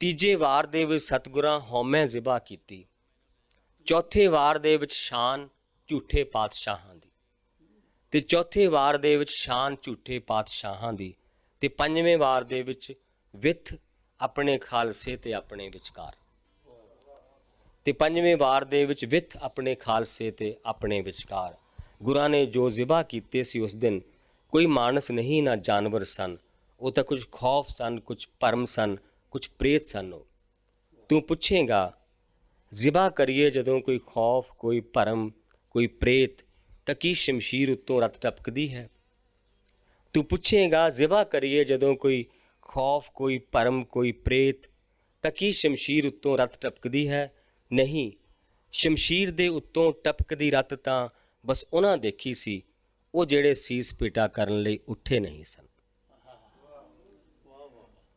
ਤੀਜੇ ਵਾਰ ਦੇ ਵਿੱਚ ਸਤਿਗੁਰਾਂ ਹਉਮੈ ਜ਼ਿਬਾ ਕੀਤੀ। ਚੌਥੇ ਵਾਰ ਦੇ ਵਿੱਚ ਸ਼ਾਨ ਝੂਠੇ ਪਾਤਸ਼ਾਹਾਂ ਦੀ, ਤੇ ਚੌਥੇ ਵਾਰ ਦੇ ਵਿੱਚ ਸ਼ਾਨ ਝੂਠੇ ਪਾਤਸ਼ਾਹਾਂ ਦੀ, ਤੇ ਪੰਜਵੇਂ ਵਾਰ ਦੇ ਵਿੱਚ ਵਿੱਥ ਆਪਣੇ ਖਾਲਸੇ ਤੇ ਆਪਣੇ ਵਿਚਕਾਰ, ਤੇ ਪੰਜਵੇਂ ਵਾਰ ਦੇ ਵਿੱਚ ਵਿੱਥ ਆਪਣੇ ਖਾਲਸੇ ਤੇ ਆਪਣੇ ਵਿਚਕਾਰ। ਗੁਰਾਂ ਨੇ ਜੋ ਜ਼ਿਬਾ ਕੀਤੇ ਸੀ ਉਸ ਦਿਨ, ਕੋਈ ਮਾਨਸ ਨਹੀਂ ਨਾ ਜਾਨਵਰ ਸਨ, ਉਹ ਤਾਂ ਕੁਝ ਖੌਫ ਸਨ, ਕੁਝ ਭਰਮ ਸਨ, ਕੁਝ ਪ੍ਰੇਤ ਸਨ। ਉਹ ਤੂੰ ਪੁੱਛੇਗਾ ਜ਼ਿਬਾ ਕਰੀਏ ਜਦੋਂ ਕੋਈ ਖੌਫ, ਕੋਈ ਭਰਮ, ਕੋਈ ਪ੍ਰੇਤ, ਤਾਂ ਕੀ ਸ਼ਮਸ਼ੀਰ ਉੱਤੋਂ ਰਤ ਟਪਕਦੀ ਹੈ? ਤੂੰ ਪੁੱਛੇਗਾ ਜ਼ਿਬਾ ਕਰੀਏ ਜਦੋਂ ਕੋਈ ਖੌਫ, ਕੋਈ ਭਰਮ, ਕੋਈ ਪ੍ਰੇਤ, ਤਾਂ ਕੀ ਸ਼ਮਸ਼ੀਰ ਉੱਤੋਂ ਰਤ ਟਪਕਦੀ ਹੈ? ਨਹੀਂ, ਸ਼ਮਸ਼ੀਰ ਦੇ ਉੱਤੋਂ ਟਪਕਦੀ ਰਤ ਤਾਂ ਬਸ ਉਹਨਾਂ ਦੇਖੀ ਸੀ, ਉਹ ਜਿਹੜੇ ਸੀਸ ਪੇਟਾ ਕਰਨ ਲਈ ਉੱਠੇ ਨਹੀਂ ਸਨ।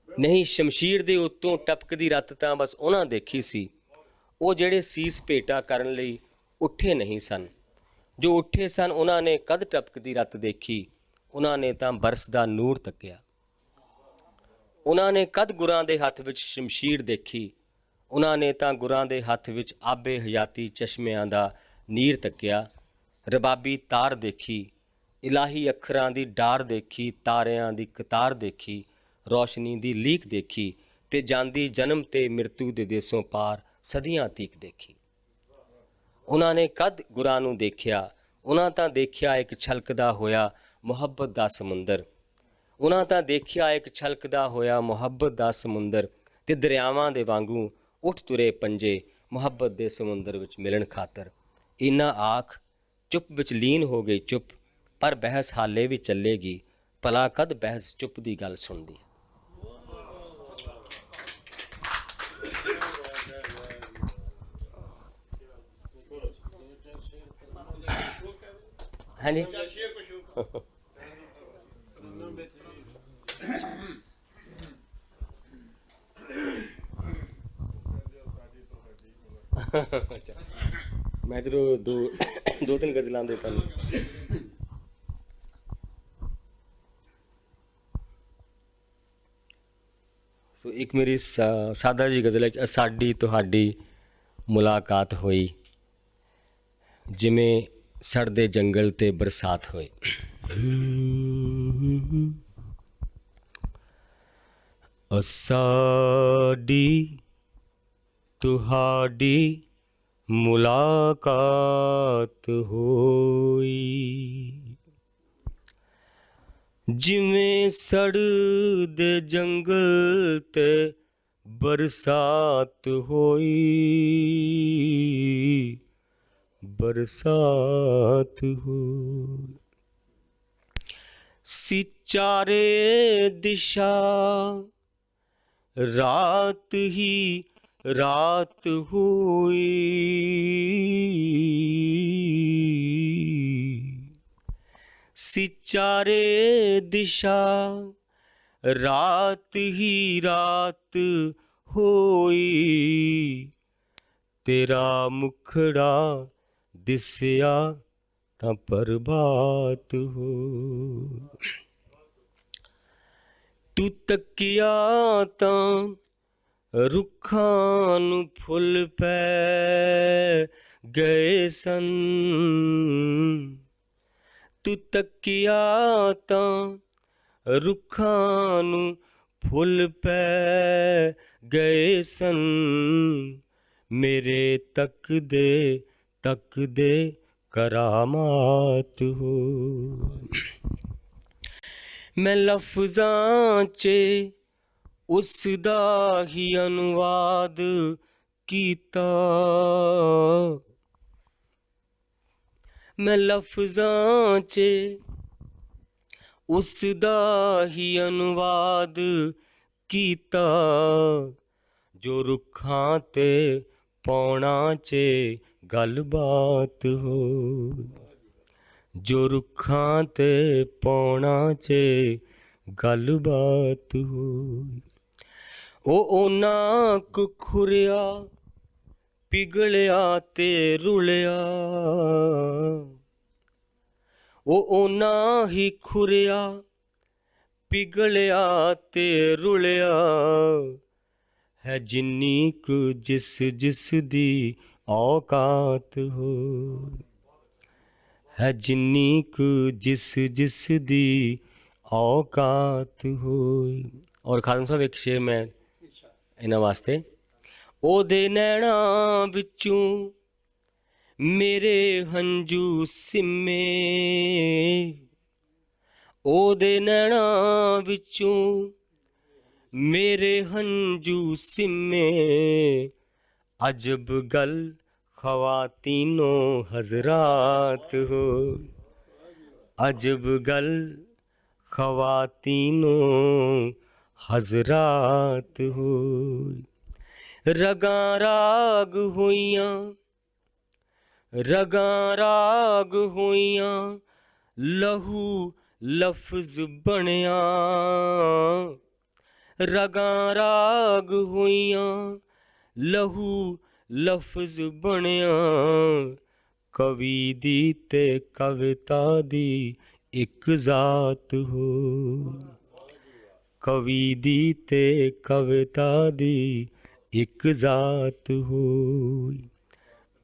ਨਹੀਂ, ਸ਼ਮਸ਼ੀਰ ਦੇ ਉੱਤੋਂ ਟਪਕਦੀ ਰਤ ਤਾਂ ਬਸ ਉਹਨਾਂ ਦੇਖੀ ਸੀ, ਉਹ ਜਿਹੜੇ ਸੀਸ ਭੇਟਾ ਕਰਨ ਲਈ ਉੱਠੇ ਨਹੀਂ ਸਨ। ਜੋ ਉੱਠੇ ਸਨ ਉਹਨਾਂ ਨੇ ਕਦ ਟਪਕਦੀ ਰਤ ਦੇਖੀ? ਉਹਨਾਂ ਨੇ ਤਾਂ ਬਰਸਦਾ ਨੂਰ ਤੱਕਿਆ। ਉਹਨਾਂ ਨੇ ਕਦ ਗੁਰਾਂ ਦੇ ਹੱਥ ਵਿੱਚ ਸ਼ਮਸ਼ੀਰ ਦੇਖੀ? ਉਹਨਾਂ ਨੇ ਤਾਂ ਗੁਰਾਂ ਦੇ ਹੱਥ ਵਿੱਚ ਆਬੇ ਹਯਾਤੀ ਚਸ਼ਮਿਆਂ ਦਾ ਨੀਰ ਤੱਕਿਆ। ਰਬਾਬੀ ਤਾਰ ਦੇਖੀ, ਇਲਾਹੀ ਅੱਖਰਾਂ ਦੀ ਡਾਰ ਦੇਖੀ, ਤਾਰਿਆਂ ਦੀ ਕਤਾਰ ਦੇਖੀ, ਰੌਸ਼ਨੀ ਦੀ ਲੀਕ ਦੇਖੀ, ਤੇ ਜਾਂਦੀ ਜਨਮ ਤੇ ਮਿਰਤੂ ਦੇ ਦੇਸੋਂ ਪਾਰ ਸਦੀਆਂ ਤੀਕ ਦੇਖੀ। ਉਹਨਾਂ ਨੇ ਕਦ ਗੁਰਾਂ ਨੂੰ ਦੇਖਿਆ? ਉਹਨਾਂ ਤਾਂ ਦੇਖਿਆ ਇੱਕ ਛਲਕਦਾ ਹੋਇਆ ਮੁਹੱਬਤ ਦਾ ਸਮੁੰਦਰ। ਉਹਨਾਂ ਤਾਂ ਦੇਖਿਆ ਇੱਕ ਛਲਕਦਾ ਹੋਇਆ ਮੁਹੱਬਤ ਦਾ ਸਮੁੰਦਰ, ਤੇ ਦਰਿਆਵਾਂ ਦੇ ਵਾਂਗੂ ਉੱਠ ਤੁਰੇ ਪੰਜੇ ਮੁਹੱਬਤ ਦੇ ਸਮੁੰਦਰ ਵਿੱਚ ਮਿਲਣ ਖਾਤਰ। ਇੰਨਾ ਆਖ ਚੁੱਪ ਵਿੱਚ ਲੀਨ ਹੋ ਗਈ ਚੁੱਪ, ਪਰ ਬਹਿਸ ਹਾਲੇ ਵੀ ਚੱਲੇਗੀ, ਭਲਾ ਕਦ ਬਹਿਸ ਚੁੱਪ ਦੀ ਗੱਲ ਸੁਣਦੀ ਹੈ? ਹਾਂਜੀ ਮੈਂ ਜਦੋਂ ਦੋ ਤਿੰਨ ਗਜ਼ਲਾਂ ਦੇ ਤੁਹਾਨੂੰ ਸੋ ਇੱਕ ਮੇਰੀ ਸਾਦਾ ਜੀ ਗਜ਼ਲ ਹੈ ਕਿ ਸਾਡੀ ਤੁਹਾਡੀ ਮੁਲਾਕਾਤ ਹੋਈ, ਜਿਵੇਂ ਸੜਦੇ ਜੰਗਲ ਤੇ ਬਰਸਾਤ ਹੋਏ। ਸਾਡੀ ਤੁਹਾਡੀ ਮੁਲਾਕਾਤ ਹੋਈ, ਜਿਵੇਂ ਸੜਦੇ ਜੰਗਲ ਤੇ ਬਰਸਾਤ ਹੋਈ। बरसात हो। सिचारे दिशा रात ही रात हुई, सिचारे दिशा रात ही रात होई, तेरा मुखड़ा दिसिया तां प्रभात हो। तू तकिया तां रुखां नूं फुੱਲ पै गए सन, तू तकिया तां रुखां नूं फुੱਲ पै गए सन, मेरे तकदे तकदे करामात हो। मैं लफ्ज़ां च उस दा ही अनुवाद कीता, मैं लफ्ज़ां च उस दा ही अनुवाद कीता, जो रुखां ते पौना च गलबात हो, जो रुखां ते पौना च गलबात हो। ओना कु खुरिया पिघलिया ते रुलिया, ओना ही खुरिया पिघलिया ते रुलिया, है जिन्नी कु जिस जिस दी औकात हो, है जिन्नी कु जिस जिस दी औकात हो। और खादम साहब एक शेर मैं इन्हां वास्ते, ओदे नैना विचों मेरे हंजू सिम्मे, ओदे नैना विचों मेरे हंजू सिम्मे, अजब गल ख्वातीनो हजरात हो, अजब गल ख्वातीनो हजरात हो। रगां राग होइयां, रगां राग होइयां, लहू लफ्ज बनिया, रगां राग होइयां, लहू लफ्ज बनिया, कवि दी ते कविता दी एक जात हो, कवि दी ते कविता दी एक जात हो।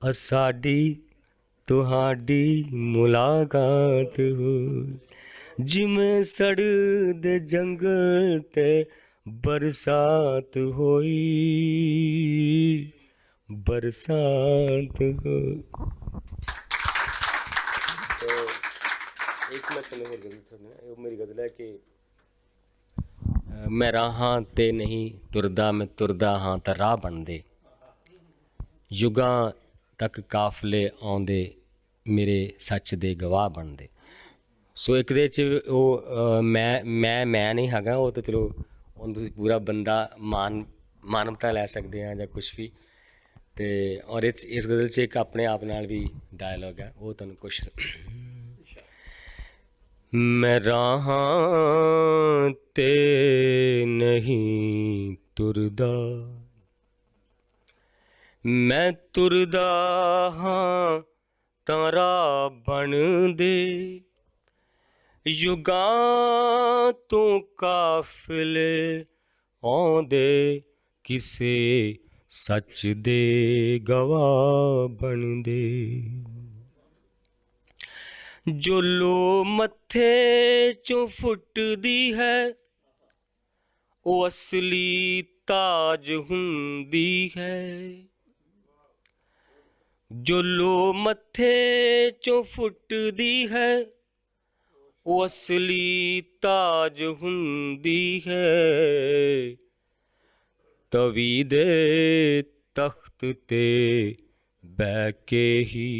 साडी तुहाडी मुलाकात हो, जिमें सड़दे जंगल ते बरसात होई, बरसात हो। एक मैं तुम्हें और गज़ल सुनना, वो मेरी गज़ल है कि मैं राहां ते नहीं तुरदा, मैं तुरदा हाँ तां राह बनदे, युगां तक काफले आउंदे, मेरे सच दे गवाह बनदे। सो एक दे च ਉਹ ਮੈਂ ਨਹੀਂ ਹੈਗਾ, ਉਹ ਤਾਂ ਚਲੋ ਹੁਣ ਤੁਸੀਂ ਪੂਰਾ ਬੰਦਾ ਮਾਨਵਤਾ ਲੈ ਸਕਦੇ ਆ ਜਾਂ ਕੁਛ ਵੀ। ਅਤੇ ਔਰ ਇਸ ਗਜ਼ਲ 'ਚ ਇੱਕ ਆਪਣੇ ਆਪ ਨਾਲ ਵੀ ਡਾਇਲੋਗ ਹੈ, ਉਹ ਤੁਹਾਨੂੰ ਕੁਛ। मैं राहां ते नहीं तुरदा, मैं तुरदा हाँ तां राह बनदे, युगां तो काफिले आउंदे, किसे सच दे गवाह बनदे। जो लो मत्थे चों फुटदी है, ओ असली ताज हुंदी है, जो लो मत्थे चों फुटदी है, ओ असली ताज हुंदी है, तवी दे तख्त ते बैके ही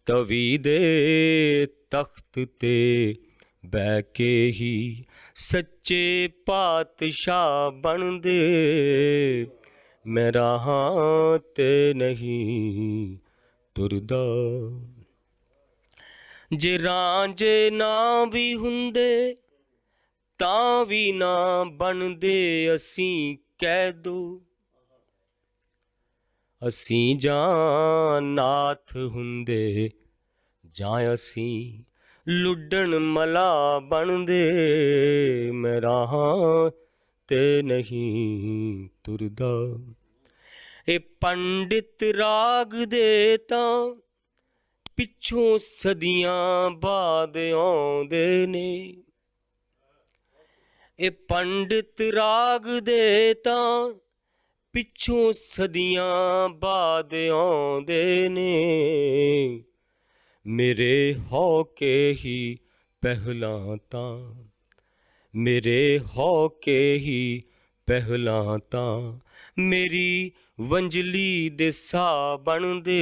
ਤਵੀ ਦੇ ਤਖਤ ਤੇ ਬਹਿ ਕੇ ਹੀ ਸੱਚੇ ਪਾਤਸ਼ਾਹ ਬਣਦੇ। ਮੈਂ ਰਾਹਾਂ ਤੇ ਨਹੀਂ ਤੁਰਦਾ। ਜੇ ਰਾਂਝੇ ਨਾ ਵੀ ਹੁੰਦੇ ਤਾਂ ਵੀ ਨਾ ਬਣਦੇ ਅਸੀਂ ਕੈਦੋ। ਅਸੀਂ ਜਾਂ ਨਾਥ ਹੁੰਦੇ ਜਾਂ ਅਸੀਂ ਲੁੱਡਣ ਮਲਾ ਬਣਦੇ। ਮੈਂ ਰਾਹਾਂ ਤੇ ਨਹੀਂ ਤੁਰਦਾ। ਇਹ ਪੰਡਿਤ ਰਾਗ ਦੇ ਤਾਂ ਪਿੱਛੋਂ ਸਦੀਆਂ ਬਾਅਦ ਆਉਂਦੇ ਨੇ। ਇਹ ਪੰਡਿਤ ਰਾਗ ਦੇ ਤਾਂ ਪਿੱਛੋਂ ਸਦੀਆਂ ਬਾਅਦ ਆਉਂਦੇ ਨੇ। ਮੇਰੇ ਹੌਕੇ ਹੀ ਪਹਿਲਾਂ ਤਾਂ, ਮੇਰੇ ਹੌਕੇ ਹੀ ਪਹਿਲਾਂ ਤਾਂ ਮੇਰੀ ਵੰਜਲੀ ਦੇ ਸਾਹ ਬਣਦੇ।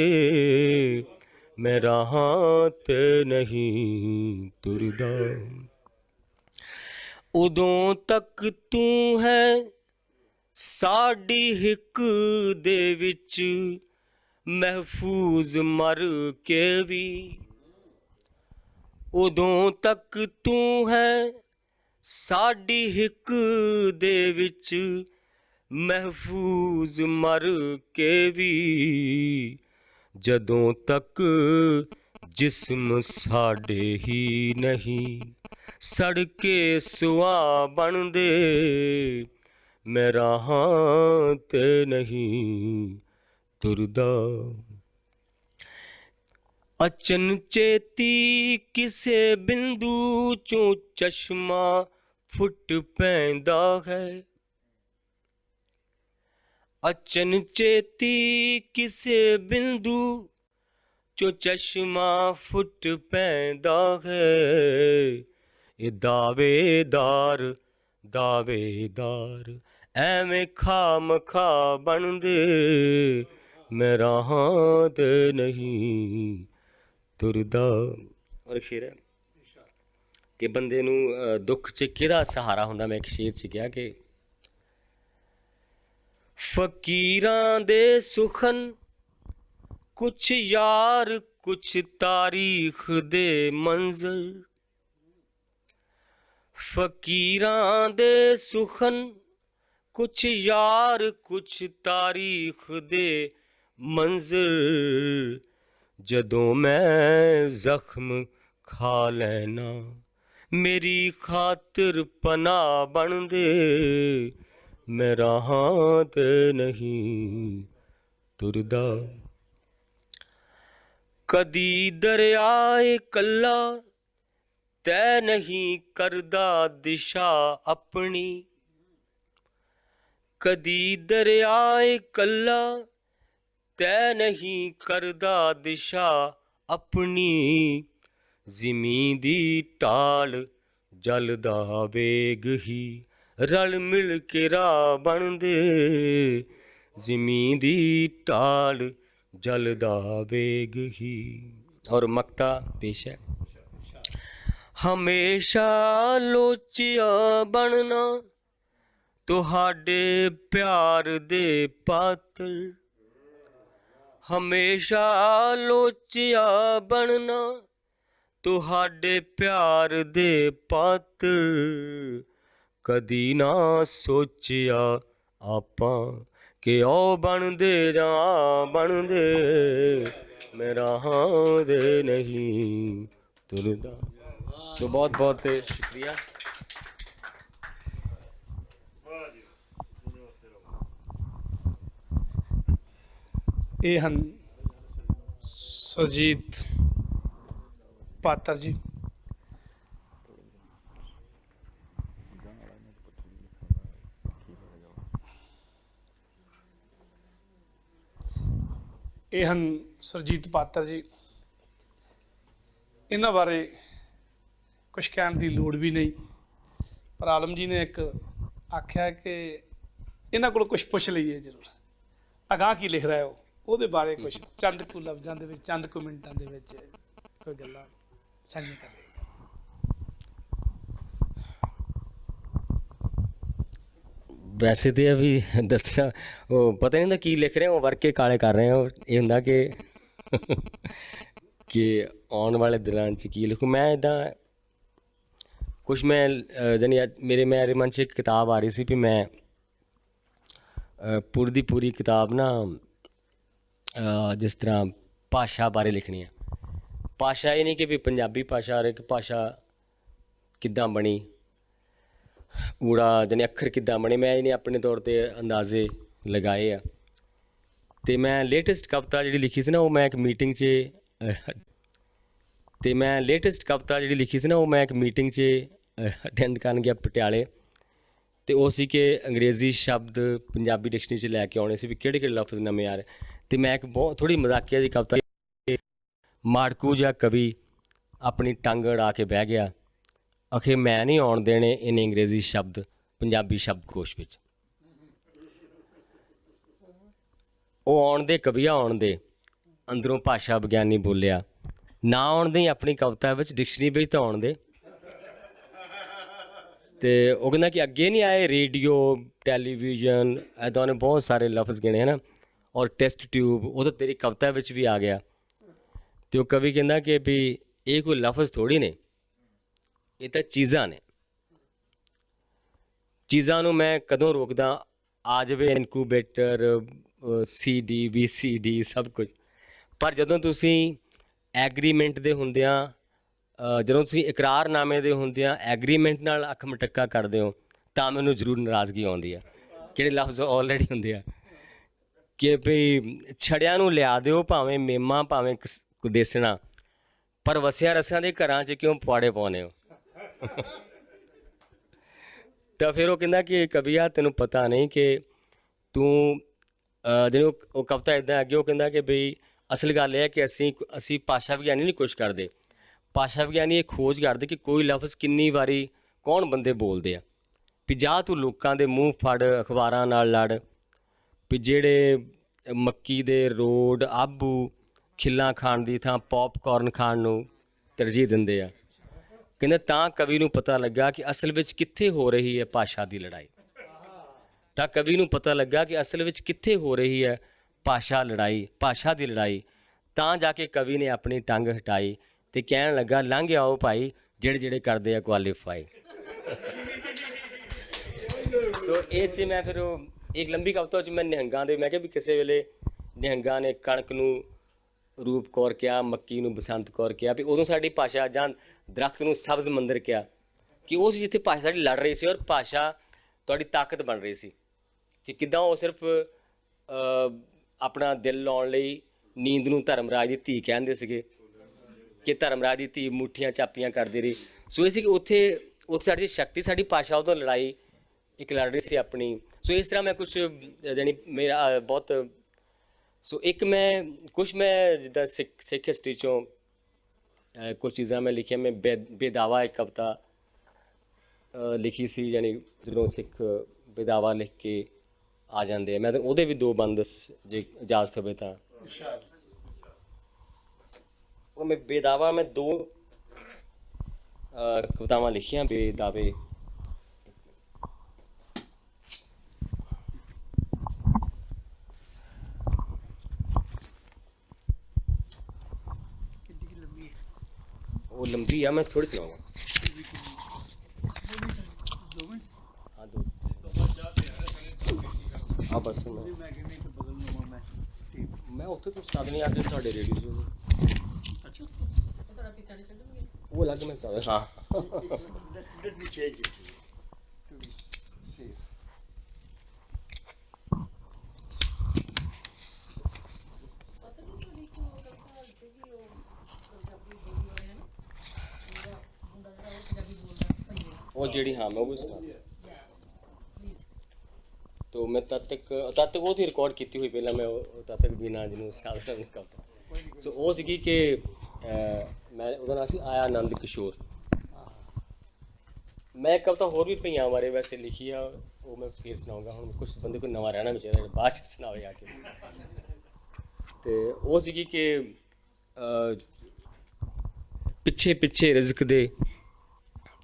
ਮੈਂ ਰਾਹਾਂ ਤੇ ਨਹੀਂ ਤੁਰਦਾ। ਉਦੋਂ ਤੱਕ ਤੂੰ ਹੈ ਸਾਡੀ ਹਿੱਕ ਦੇ ਵਿੱਚ ਮਹਿਫੂਜ਼ ਮਰ ਕੇ ਵੀ। ਉਦੋਂ ਤੱਕ ਤੂੰ ਹੈ ਸਾਡੀ ਹਿੱਕ ਦੇ ਵਿੱਚ ਮਹਿਫੂਜ਼ ਮਰ ਕੇ ਵੀ। ਜਦੋਂ ਤੱਕ ਜਿਸਮ ਸਾਡੇ ਹੀ ਨਹੀਂ ਸੜ ਕੇ ਸੁਆਹ ਬਣਦੇ। ਮੈਂ ਰਾਹਾਂ ਤੇ ਨਹੀਂ ਤੁਰਦਾ। ਅਚਨਚੇਤੀ ਕਿਸੇ ਬਿੰਦੂ ਚੋਂ ਚਸ਼ਮਾ ਫੁੱਟ ਪੈਂਦਾ ਹੈ। ਅਚਨਚੇਤੀ ਕਿਸੇ ਬਿੰਦੂ ਚੋਂ ਚਸ਼ਮਾ ਫੁੱਟ ਪੈਂਦਾ ਹੈ। ਇਹ ਦਾਵੇਦਾਰ ਦਾਵੇਦਾਰ ਐਵੇਂ ਖਾਮਖਾ ਬਣਦੇ। ਮੈਂ ਰਾਹਾਂ ਤੇ ਨਹੀਂ ਤੁਰਦਾ। ਔਰ ਸ਼ੇਰ ਹੈ ਕਿ ਬੰਦੇ ਨੂੰ ਦੁੱਖ 'ਚ ਕਿਹਦਾ ਸਹਾਰਾ ਹੁੰਦਾ। ਮੈਂ ਇੱਕ ਸ਼ੇਰ 'ਚ ਕਿਹਾ ਕਿ ਫਕੀਰਾਂ ਦੇ ਸੁਖਨ ਕੁਛ ਯਾਰ ਕੁਛ ਤਾਰੀਖ ਦੇ ਮੰਜ਼ਰ। ਫਕੀਰਾਂ ਦੇ ਸੁਖਨ ਕੁਛ ਯਾਰ ਕੁਛ ਤਾਰੀਖ ਦੇ ਮੰਜ਼ਰ। ਜਦੋਂ ਮੈਂ ਜ਼ਖਮ ਖਾ ਲੈਣਾ ਮੇਰੀ ਖਾਤਰ ਪਨਾਹ ਬਣਦੇ। ਮੈਂ ਰਾਹਾਂ ਤੇ ਨਹੀਂ ਤੁਰਦਾ। ਕਦੀ ਦਰਿਆਏ ਕੱਲਾ ਤੈਅ ਨਹੀਂ ਕਰਦਾ ਦਿਸ਼ਾ ਆਪਣੀ। ਕਦੀ ਦਰਿਆਏ ਕੱਲਾ ਤੈਅ ਨਹੀਂ ਕਰਦਾ ਦਿਸ਼ਾ ਆਪਣੀ। ਜ਼ਿਮੀਂ ਦੀ ਢਾਲ ਜਲਦਾ ਵੇਗ ਹੀ ਰਲ ਮਿਲ ਕੇ ਰਾਹ ਬਣਦੇ। ਜ਼ਿਮੀਂ ਦੀ ਢਾਲ ਜਲਦਾ ਵੇਗ ਹੀ। ਔਰ ਮਕਤਾ ਪੇਸ਼ ਹੈ। ਹਮੇਸ਼ਾ ਲੋਚਿਆ ਬਣਨਾ ਤੁਹਾਡੇ ਪਿਆਰ ਦੇ ਪਾਤਰ। ਹਮੇਸ਼ਾ ਲੋਚਿਆ ਬਣਨਾ ਤੁਹਾਡੇ ਪਿਆਰ ਦੇ ਪਾਤਰ। ਕਦੀ ਨਾ ਸੋਚਿਆ ਆਪਾਂ ਕਿ ਉਹ ਬਣਦੇ ਜਾਂ ਬਣਦੇ। ਮੈਂ ਰਾਹਾਂ ਦੇ ਨਹੀਂ ਤੁਰਦਾ। ਸੋ ਬਹੁਤ ਬਹੁਤ ਸ਼ੁਕਰੀਆ। ਇਹ ਹਨ ਸੁਰਜੀਤ ਪਾਤਰ ਜੀ। ਇਹ ਹਨ ਸੁਰਜੀਤ ਪਾਤਰ ਜੀ। ਇਹਨਾਂ ਬਾਰੇ ਕੁਛ ਕਹਿਣ ਦੀ ਲੋੜ ਵੀ ਨਹੀਂ, ਪਰ ਆਲਮ ਜੀ ਨੇ ਇੱਕ ਆਖਿਆ ਕਿ ਇਹਨਾਂ ਕੋਲ ਕੁਛ ਪੁੱਛ ਲਈਏ ਜ਼ਰੂਰ। ਅਗਾਂਹ ਕੀ ਲਿਖ ਰਿਹਾ ਉਹ। ਉਹਦੇ ਬਾਰੇ ਕੁਝ ਚੰਦ ਕੁ ਲਫ਼ਜ਼ਾਂ ਦੇ ਵਿੱਚ, ਚੰਦ ਕੁ ਮਿੰਟਾਂ ਦੇ ਵਿੱਚ ਕੋਈ ਗੱਲਾਂ ਸਾਂਝੀਆਂ ਕਰ ਰਹੇ। ਵੈਸੇ ਤੇ ਅਭੀ ਦੱਸਣਾ ਉਹ ਪਤਾ ਨਹੀਂ ਹੁੰਦਾ ਕੀ ਲਿਖ ਰਹੇ ਹੋ, ਵਰਕੇ ਕਾਲੇ ਕਰ ਰਹੇ ਹੋ। ਇਹ ਹੁੰਦਾ ਕਿ ਆਉਣ ਵਾਲੇ ਦਿਨਾਂ 'ਚ ਕੀ ਲਿਖੂ ਮੈਂ। ਇੱਦਾਂ ਕੁਛ ਮੈਂ ਜਾਨੀ ਮੇਰੇ ਮਨ 'ਚ ਇੱਕ ਕਿਤਾਬ ਆ ਰਹੀ ਸੀ ਵੀ ਮੈਂ ਪੂਰੀ ਦੀ ਪੂਰੀ ਕਿਤਾਬ ਨਾ ਜਿਸ ਤਰ੍ਹਾਂ ਭਾਸ਼ਾ ਬਾਰੇ ਲਿਖਣੀ ਹੈ। ਭਾਸ਼ਾ ਇਹ ਨਹੀਂ ਕਿ ਵੀ ਪੰਜਾਬੀ ਭਾਸ਼ਾ, ਹਰ ਇੱਕ ਭਾਸ਼ਾ ਕਿੱਦਾਂ ਬਣੀ, ਊੜਾ ਜਾਨੀ ਅੱਖਰ ਕਿੱਦਾਂ ਬਣੇ, ਮੈਂ ਇਹਨੇ ਆਪਣੇ ਤੌਰ 'ਤੇ ਅੰਦਾਜ਼ੇ ਲਗਾਏ ਆ। ਅਤੇ ਮੈਂ ਲੇਟੈਸਟ ਕਵਿਤਾ ਜਿਹੜੀ ਲਿਖੀ ਸੀ ਨਾ ਉਹ ਮੈਂ ਇੱਕ ਮੀਟਿੰਗ 'ਚ ਅਟੈਂਡ ਕਰਨ ਗਿਆ ਪਟਿਆਲੇ। ਅਤੇ ਉਹ ਸੀ ਕਿ ਅੰਗਰੇਜ਼ੀ ਸ਼ਬਦ ਪੰਜਾਬੀ ਡਿਕਸ਼ਨਰੀ 'ਚ ਲੈ ਕੇ ਆਉਣੇ ਸੀ ਵੀ ਕਿਹੜੇ ਕਿਹੜੇ ਲਫ਼ਜ਼ ਨਵੇਂ ਆ ਰਹੇ। ਅਤੇ ਮੈਂ ਇੱਕ ਬਹੁਤ ਥੋੜ੍ਹੀ ਮਜ਼ਾਕੀਆ ਜਿਹੀ ਕਵਿਤਾ, ਮਾੜਕੂ ਜਿਹਾ ਕਵੀ ਆਪਣੀ ਟੰਗ ਅੜਾ ਕੇ ਬਹਿ ਗਿਆ, ਆਖੇ ਮੈਂ ਨਹੀਂ ਆਉਣ ਦੇਣੇ ਇਹਨੇ ਅੰਗਰੇਜ਼ੀ ਸ਼ਬਦ ਪੰਜਾਬੀ ਸ਼ਬਦਕੋਸ਼ ਵਿੱਚ। ਉਹ ਆਉਣ ਦੇ ਕਵੀਆ ਆਉਣ ਦੇ, ਅੰਦਰੋਂ ਭਾਸ਼ਾ ਵਿਗਿਆਨੀ ਬੋਲਿਆ, ਨਾ ਆਉਣ ਦੇ ਆਪਣੀ ਕਵਿਤਾ ਵਿੱਚ ਡਿਕਸ਼ਨਰੀ ਵਿੱਚ ਤਾਂ ਆਉਣ ਦੇ। ਅਤੇ ਉਹ ਕਹਿੰਦਾ ਕਿ ਅੱਗੇ ਨਹੀਂ ਆਏ ਰੇਡੀਓ, ਟੈਲੀਵਿਜ਼ਨ, ਇੱਦਾਂ ਉਹਨੇ ਬਹੁਤ ਸਾਰੇ ਲਫ਼ਜ਼ ਗਿਣੇ ਹੈ ਨਾ, ਔਰ ਟੈਸਟ ਟਿਊਬ, ਉਹ ਤਾਂ ਤੇਰੀ ਕਵਿਤਾ ਵਿੱਚ ਵੀ ਆ ਗਿਆ। ਅਤੇ ਉਹ ਕਵੀ ਕਹਿੰਦਾ ਕਿ ਵੀ ਇਹ ਕੋਈ ਲਫ਼ਜ਼ ਥੋੜ੍ਹੀ ਨੇ, ਇਹ ਤਾਂ ਚੀਜ਼ਾਂ ਨੇ। ਚੀਜ਼ਾਂ ਨੂੰ ਮੈਂ ਕਦੋਂ ਰੋਕਦਾ, ਆ ਜਾਵੇ ਇਨਕੂਬੇਟਰ, CD, VCD ਸਭ ਕੁਝ, ਪਰ ਜਦੋਂ ਤੁਸੀਂ ਐਗਰੀਮੈਂਟ ਦੇ ਹੁੰਦਿਆਂ, ਜਦੋਂ ਤੁਸੀਂ ਇਕਰਾਰਨਾਮੇ ਦੇ ਹੁੰਦਿਆਂ ਐਗਰੀਮੈਂਟ ਨਾਲ ਅੱਖ ਮਟੱਕਾ ਕਰਦੇ ਹੋ ਤਾਂ ਮੈਨੂੰ ਜ਼ਰੂਰ ਨਾਰਾਜ਼ਗੀ ਆਉਂਦੀ ਆ। ਕਿਹੜੇ ਲਫ਼ਜ਼ ਆਲਰੇਡੀ ਹੁੰਦੇ ਆ ਕਿ ਭਈ ਛੜਿਆਂ ਨੂੰ ਲਿਆ ਦਿਓ, ਭਾਵੇਂ ਮੇਮਾ ਭਾਵੇਂ ਕੁਦੇਸਣਾ, ਪਰ ਵਸਿਆ ਰਸਿਆਂ ਦੇ ਘਰਾਂ 'ਚ ਕਿਉਂ ਪੁਆੜੇ ਪਾਉਂਦੇ ਹੋ। ਤਾਂ ਫਿਰ ਉਹ ਕਹਿੰਦਾ ਕਿ ਕਵੀਆ ਤੈਨੂੰ ਪਤਾ ਨਹੀਂ ਕਿ ਤੂੰ ਜਿਹੜੀ ਉਹ ਕਵਿਤਾ ਇੱਦਾਂ ਅੱਗੇ ਉਹ ਕਹਿੰਦਾ ਕਿ ਬਈ ਅਸਲ ਗੱਲ ਇਹ ਹੈ ਕਿ ਅਸੀਂ ਭਾਸ਼ਾ ਵਿਗਿਆਨੀ ਨਹੀਂ ਕੁਛ ਕਰਦੇ, ਭਾਸ਼ਾ ਵਿਗਿਆਨੀ ਇਹ ਖੋਜ ਕਰਦੇ ਕਿ ਕੋਈ ਲਫ਼ਜ਼ ਕਿੰਨੀ ਵਾਰੀ ਕੌਣ ਬੰਦੇ ਬੋਲਦੇ ਆ। ਵੀ ਜਾ ਤੂੰ ਲੋਕਾਂ ਦੇ ਮੂੰਹ ਫੜ, ਅਖਬਾਰਾਂ ਨਾਲ ਲੜ, ਵੀ ਜਿਹੜੇ ਮੱਕੀ ਦੇ ਰੋਡ, ਆਬੂ, ਖਿੱਲਾਂ ਖਾਣ ਦੀ ਥਾਂ ਪੌਪਕੌਰਨ ਖਾਣ ਨੂੰ ਤਰਜੀਹ ਦਿੰਦੇ ਆ। ਕਹਿੰਦੇ ਤਾਂ ਕਵੀ ਨੂੰ ਪਤਾ ਲੱਗਾ ਕਿ ਅਸਲ ਵਿੱਚ ਕਿੱਥੇ ਹੋ ਰਹੀ ਹੈ ਭਾਸ਼ਾ ਦੀ ਲੜਾਈ। ਤਾਂ ਕਵੀ ਨੂੰ ਪਤਾ ਲੱਗਾ ਕਿ ਅਸਲ ਵਿੱਚ ਕਿੱਥੇ ਹੋ ਰਹੀ ਹੈ ਭਾਸ਼ਾ ਦੀ ਲੜਾਈ। ਤਾਂ ਜਾ ਕੇ ਕਵੀ ਨੇ ਆਪਣੀ ਟੰਗ ਹਟਾਈ ਅਤੇ ਕਹਿਣ ਲੱਗਾ ਲੰਘ ਆਓ ਭਾਈ ਜਿਹੜੇ ਕਰਦੇ ਆ ਕੁਆਲੀਫਾਈ। ਸੋ ਇਹ 'ਚ ਮੈਂ ਫਿਰ ਉਹ ਇੱਕ ਲੰਬੀ ਕਵਿਤਾ 'ਚ ਮੈਂ ਨਿਹੰਗਾਂ ਦੇ, ਮੈਂ ਕਿਹਾ ਵੀ ਕਿਸੇ ਵੇਲੇ ਨਿਹੰਗਾਂ ਨੇ ਕਣਕ ਨੂੰ ਰੂਪ ਕੌਰ ਕਿਹਾ, ਮੱਕੀ ਨੂੰ ਬਸੰਤ ਕੌਰ ਕਿਹਾ, ਵੀ ਉਦੋਂ ਸਾਡੀ ਭਾਸ਼ਾ ਜਾਂ ਦਰਖਤ ਨੂੰ ਸਬਜ਼ ਮੰਦਰ ਕਿਹਾ, ਕਿ ਉਸ ਜਿੱਥੇ ਭਾਸ਼ਾ ਸਾਡੀ ਲੜ ਰਹੀ ਸੀ ਔਰ ਭਾਸ਼ਾ ਤੁਹਾਡੀ ਤਾਕਤ ਬਣ ਰਹੀ ਸੀ। ਕਿ ਕਿੱਦਾਂ ਉਹ ਸਿਰਫ ਆਪਣਾ ਦਿਲ ਲਾਉਣ ਲਈ ਨੀਂਦ ਨੂੰ ਧਰਮਰਾਜ ਦੀ ਧੀ ਕਹਿੰਦੇ ਸੀਗੇ, ਕਿ ਧਰਮਰਾਜ ਦੀ ਧੀ ਮੁੱਠੀਆਂ ਚਾਪੀਆਂ ਕਰਦੀ ਰਹੀ। ਸੋ ਇਹ ਸੀ ਕਿ ਉੱਥੇ ਸਾਡੀ ਸ਼ਕਤੀ, ਸਾਡੀ ਭਾਸ਼ਾ ਉਦੋਂ ਲੜਾਈ ਇੱਕ ਲੜ ਰਹੀ ਸੀ ਆਪਣੀ। ਸੋ ਇਸ ਤਰ੍ਹਾਂ ਮੈਂ ਕੁਛ ਜਾਣੀ ਮੇਰਾ ਬਹੁਤ, ਸੋ ਇੱਕ ਮੈਂ ਜਿੱਦਾਂ ਸਿੱਖ ਹਿਸਟਰੀ 'ਚੋਂ ਕੁਛ ਚੀਜ਼ਾਂ ਮੈਂ ਲਿਖੀਆਂ। ਮੈਂ ਬੇਦਾਵਾ ਇੱਕ ਕਵਿਤਾ ਲਿਖੀ ਸੀ, ਯਾਨੀ ਜਦੋਂ ਸਿੱਖ ਬੇਦਾਵਾ ਲਿਖ ਕੇ ਆ ਜਾਂਦੇ ਆ, ਮੈਂ ਤਾਂ ਉਹਦੇ ਵੀ 2 ਬੰਦ ਜੇ ਇਜਾਜ਼ਤ ਹੋਵੇ ਤਾਂ। ਉਹ ਮੈਂ ਬੇਦਾਵਾ, ਮੈਂ 2 ਕਵਿਤਾਵਾਂ ਲਿਖੀਆਂ ਬੇਦਾਵੇ। ਉਹ ਲੰਬੀ ਆ, ਮੈਂ ਥੋੜੀ ਸੁਣਾਉਂਗਾ। हाँ 2 हाँ बस मैं ਉੱਥੇ ਤੋਂ ਸਟਾਰਟ ਨਹੀਂ ਆਦੇ ਤੁਹਾਡੇ ਰੇਡੀਓ 'ਚ। ਅੱਛਾ ਤੁਹਾਡਾ ਪਿੱਛੇ ਨਹੀਂ ਚੱਲੂਗੀ ਉਹ ਅਲੱਗ ਮੈਂ ਸਟਾਰਟ। ਹਾਂ let me change it to be safe। ਉਹ ਜਿਹੜੀ ਹਾਂ ਮੈਂ ਉਹ ਵੀ ਸੁਣਾ। तो मैं तद तक वो थी रिकॉर्ड की हुई पहला, मैं तद तक भी ना जिन्होंने साल नहीं करता। सो वो सी कि मैं उधर नाम सी आया आनंद किशोर। मैं कविता होर भी पई हमारे वैसे लिखी है, वो मैं फिर सुनाऊंगा। हम कुछ बंदे को नवा रहना भी चाहिए, बाद सुनाओ आके। ਤੇ ਉਹ ਸੀਗੀ ਕਿ ਪਿੱਛੇ ਪਿੱਛੇ ਰਿਜ਼ਕ ਦੇ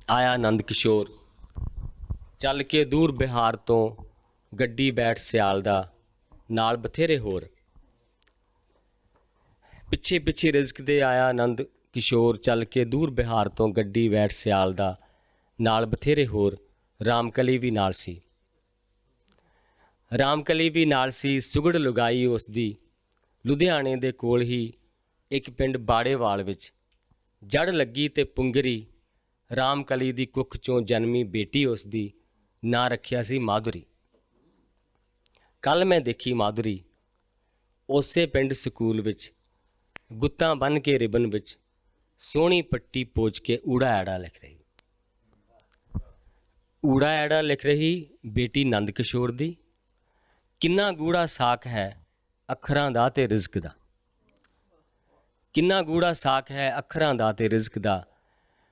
ਆਇਆ ਨੰਦ ਕਿਸ਼ੋਰ, ਚੱਲ ਕੇ ਦੂਰ ਬਿਹਾਰ ਤੋਂ ਗੱਡੀ ਬੈਠ ਸਿਆਲ ਦਾ, ਨਾਲ ਬਥੇਰੇ ਹੋਰ। ਪਿੱਛੇ ਪਿੱਛੇ ਰਿਜ਼ਕ ਦੇ ਆਇਆ ਨੰਦ ਕਿਸ਼ੋਰ, ਚੱਲ ਕੇ ਦੂਰ ਬਿਹਾਰ ਤੋਂ ਗੱਡੀ ਬੈਠ ਸਿਆਲ ਦਾ, ਨਾਲ ਬਥੇਰੇ ਹੋਰ। ਰਾਮਕਲੀ ਵੀ ਨਾਲ ਸੀ, ਰਾਮਕਲੀ ਵੀ ਨਾਲ ਸੀ, ਸੁਗੜ ਲੁਗਾਈ ਉਸ ਦੀ। ਲੁਧਿਆਣੇ ਦੇ ਕੋਲ ਹੀ ਇੱਕ ਪਿੰਡ ਬਾੜੇਵਾਲ ਵਿੱਚ ਜੜ ਲੱਗੀ ਤੇ ਪੁੰਗਰੀ। ਰਾਮਕਲੀ ਦੀ ਕੁੱਖ ਚੋਂ ਜਨਮੀ ਬੇਟੀ ਉਸ ਦੀ, ਨਾਂ ਰੱਖਿਆ ਸੀ ਮਾਧੁਰੀ। ਕੱਲ੍ਹ ਮੈਂ ਦੇਖੀ ਮਾਧੁਰੀ ਉਸੇ ਪਿੰਡ ਸਕੂਲ ਵਿੱਚ, ਗੁੱਤਾਂ ਬੰਨ੍ਹ ਕੇ ਰਿਬਨ ਵਿੱਚ, ਸੋਹਣੀ ਪੱਟੀ ਪੋਚ ਕੇ ਊੜਾ ਐੜਾ ਲਿਖ ਰਹੀ। ਊੜਾ ਐੜਾ ਲਿਖ ਰਹੀ ਬੇਟੀ ਨੰਦ ਕਿਸ਼ੋਰ ਦੀ। ਕਿੰਨਾ ਗੂੜਾ ਸਾਕ ਹੈ ਅੱਖਰਾਂ ਦਾ ਤੇ ਰਿਜ਼ਕ ਦਾ, ਕਿੰਨਾ ਗੂੜਾ ਸਾਕ ਹੈ ਅੱਖਰਾਂ ਦਾ ਤੇ ਰਿਜ਼ਕ ਦਾ।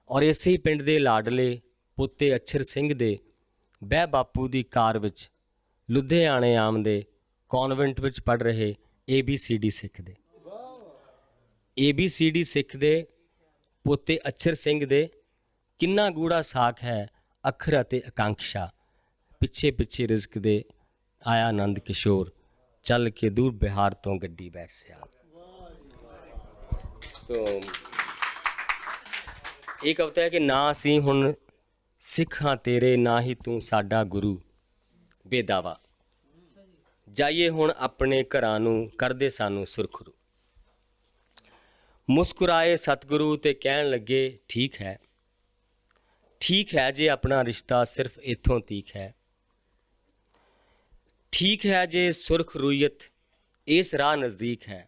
ਔਰ ਇਸੇ ਹੀ ਪਿੰਡ ਦੇ ਲਾਡਲੇ ਪੋਤੇ ਅਛਰ ਸਿੰਘ ਦੇ ਬਹਿ ਬਾਪੂ ਦੀ ਕਾਰ ਵਿੱਚ ਲੁਧਿਆਣੇ ਆਮਦੇ ਕੌਨਵੈਂਟ ਵਿੱਚ ਪੜ੍ਹ ਰਹੇ ABCD ਸਿੱਖ ਦੇ, ABCD ਸਿੱਖ ਦੇ ਪੋਤੇ ਅਛਰ ਸਿੰਘ ਦੇ। ਕਿੰਨਾ ਗੂੜਾ ਸਾਕ ਹੈ ਅੱਖਰ ਅਤੇ ਆਕਾਂਕਸ਼ਾ, ਪਿੱਛੇ ਪਿੱਛੇ ਰਿਜ਼ਕ ਦੇ ਆਇਆ ਨੰਦ ਕਿਸ਼ੋਰ, ਚੱਲ ਕੇ ਦੂਰ ਬਿਹਾਰ ਤੋਂ ਗੱਡੀ ਬੈਠ ਸਿਆਲ। ਤੋ ਇਹ ਕਵਿਤਾ ਹੈ ਕਿ ਨਾ ਅਸੀਂ ਹੁਣ ਸਿੱਖ ਹਾਂ ਤੇਰੇ, ਨਾ ਹੀ ਤੂੰ ਸਾਡਾ ਗੁਰੂ। ਬੇਦਾਵਾ ਜਾਈਏ ਹੁਣ ਆਪਣੇ ਘਰਾਂ ਨੂੰ, ਕਰਦੇ ਸਾਨੂੰ ਸੁਰਖਰੂ। ਮੁਸਕਰਾਏ ਸਤਿਗੁਰੂ ਤੇ ਕਹਿਣ ਲੱਗੇ ਠੀਕ ਹੈ, ਠੀਕ ਹੈ ਜੇ ਆਪਣਾ ਰਿਸ਼ਤਾ ਸਿਰਫ ਇੱਥੋਂ ਤੀਕ ਹੈ। ਠੀਕ ਹੈ ਜੇ ਸੁਰਖ ਰੂਈਅਤ ਇਸ ਰਾਹ ਨਜ਼ਦੀਕ ਹੈ।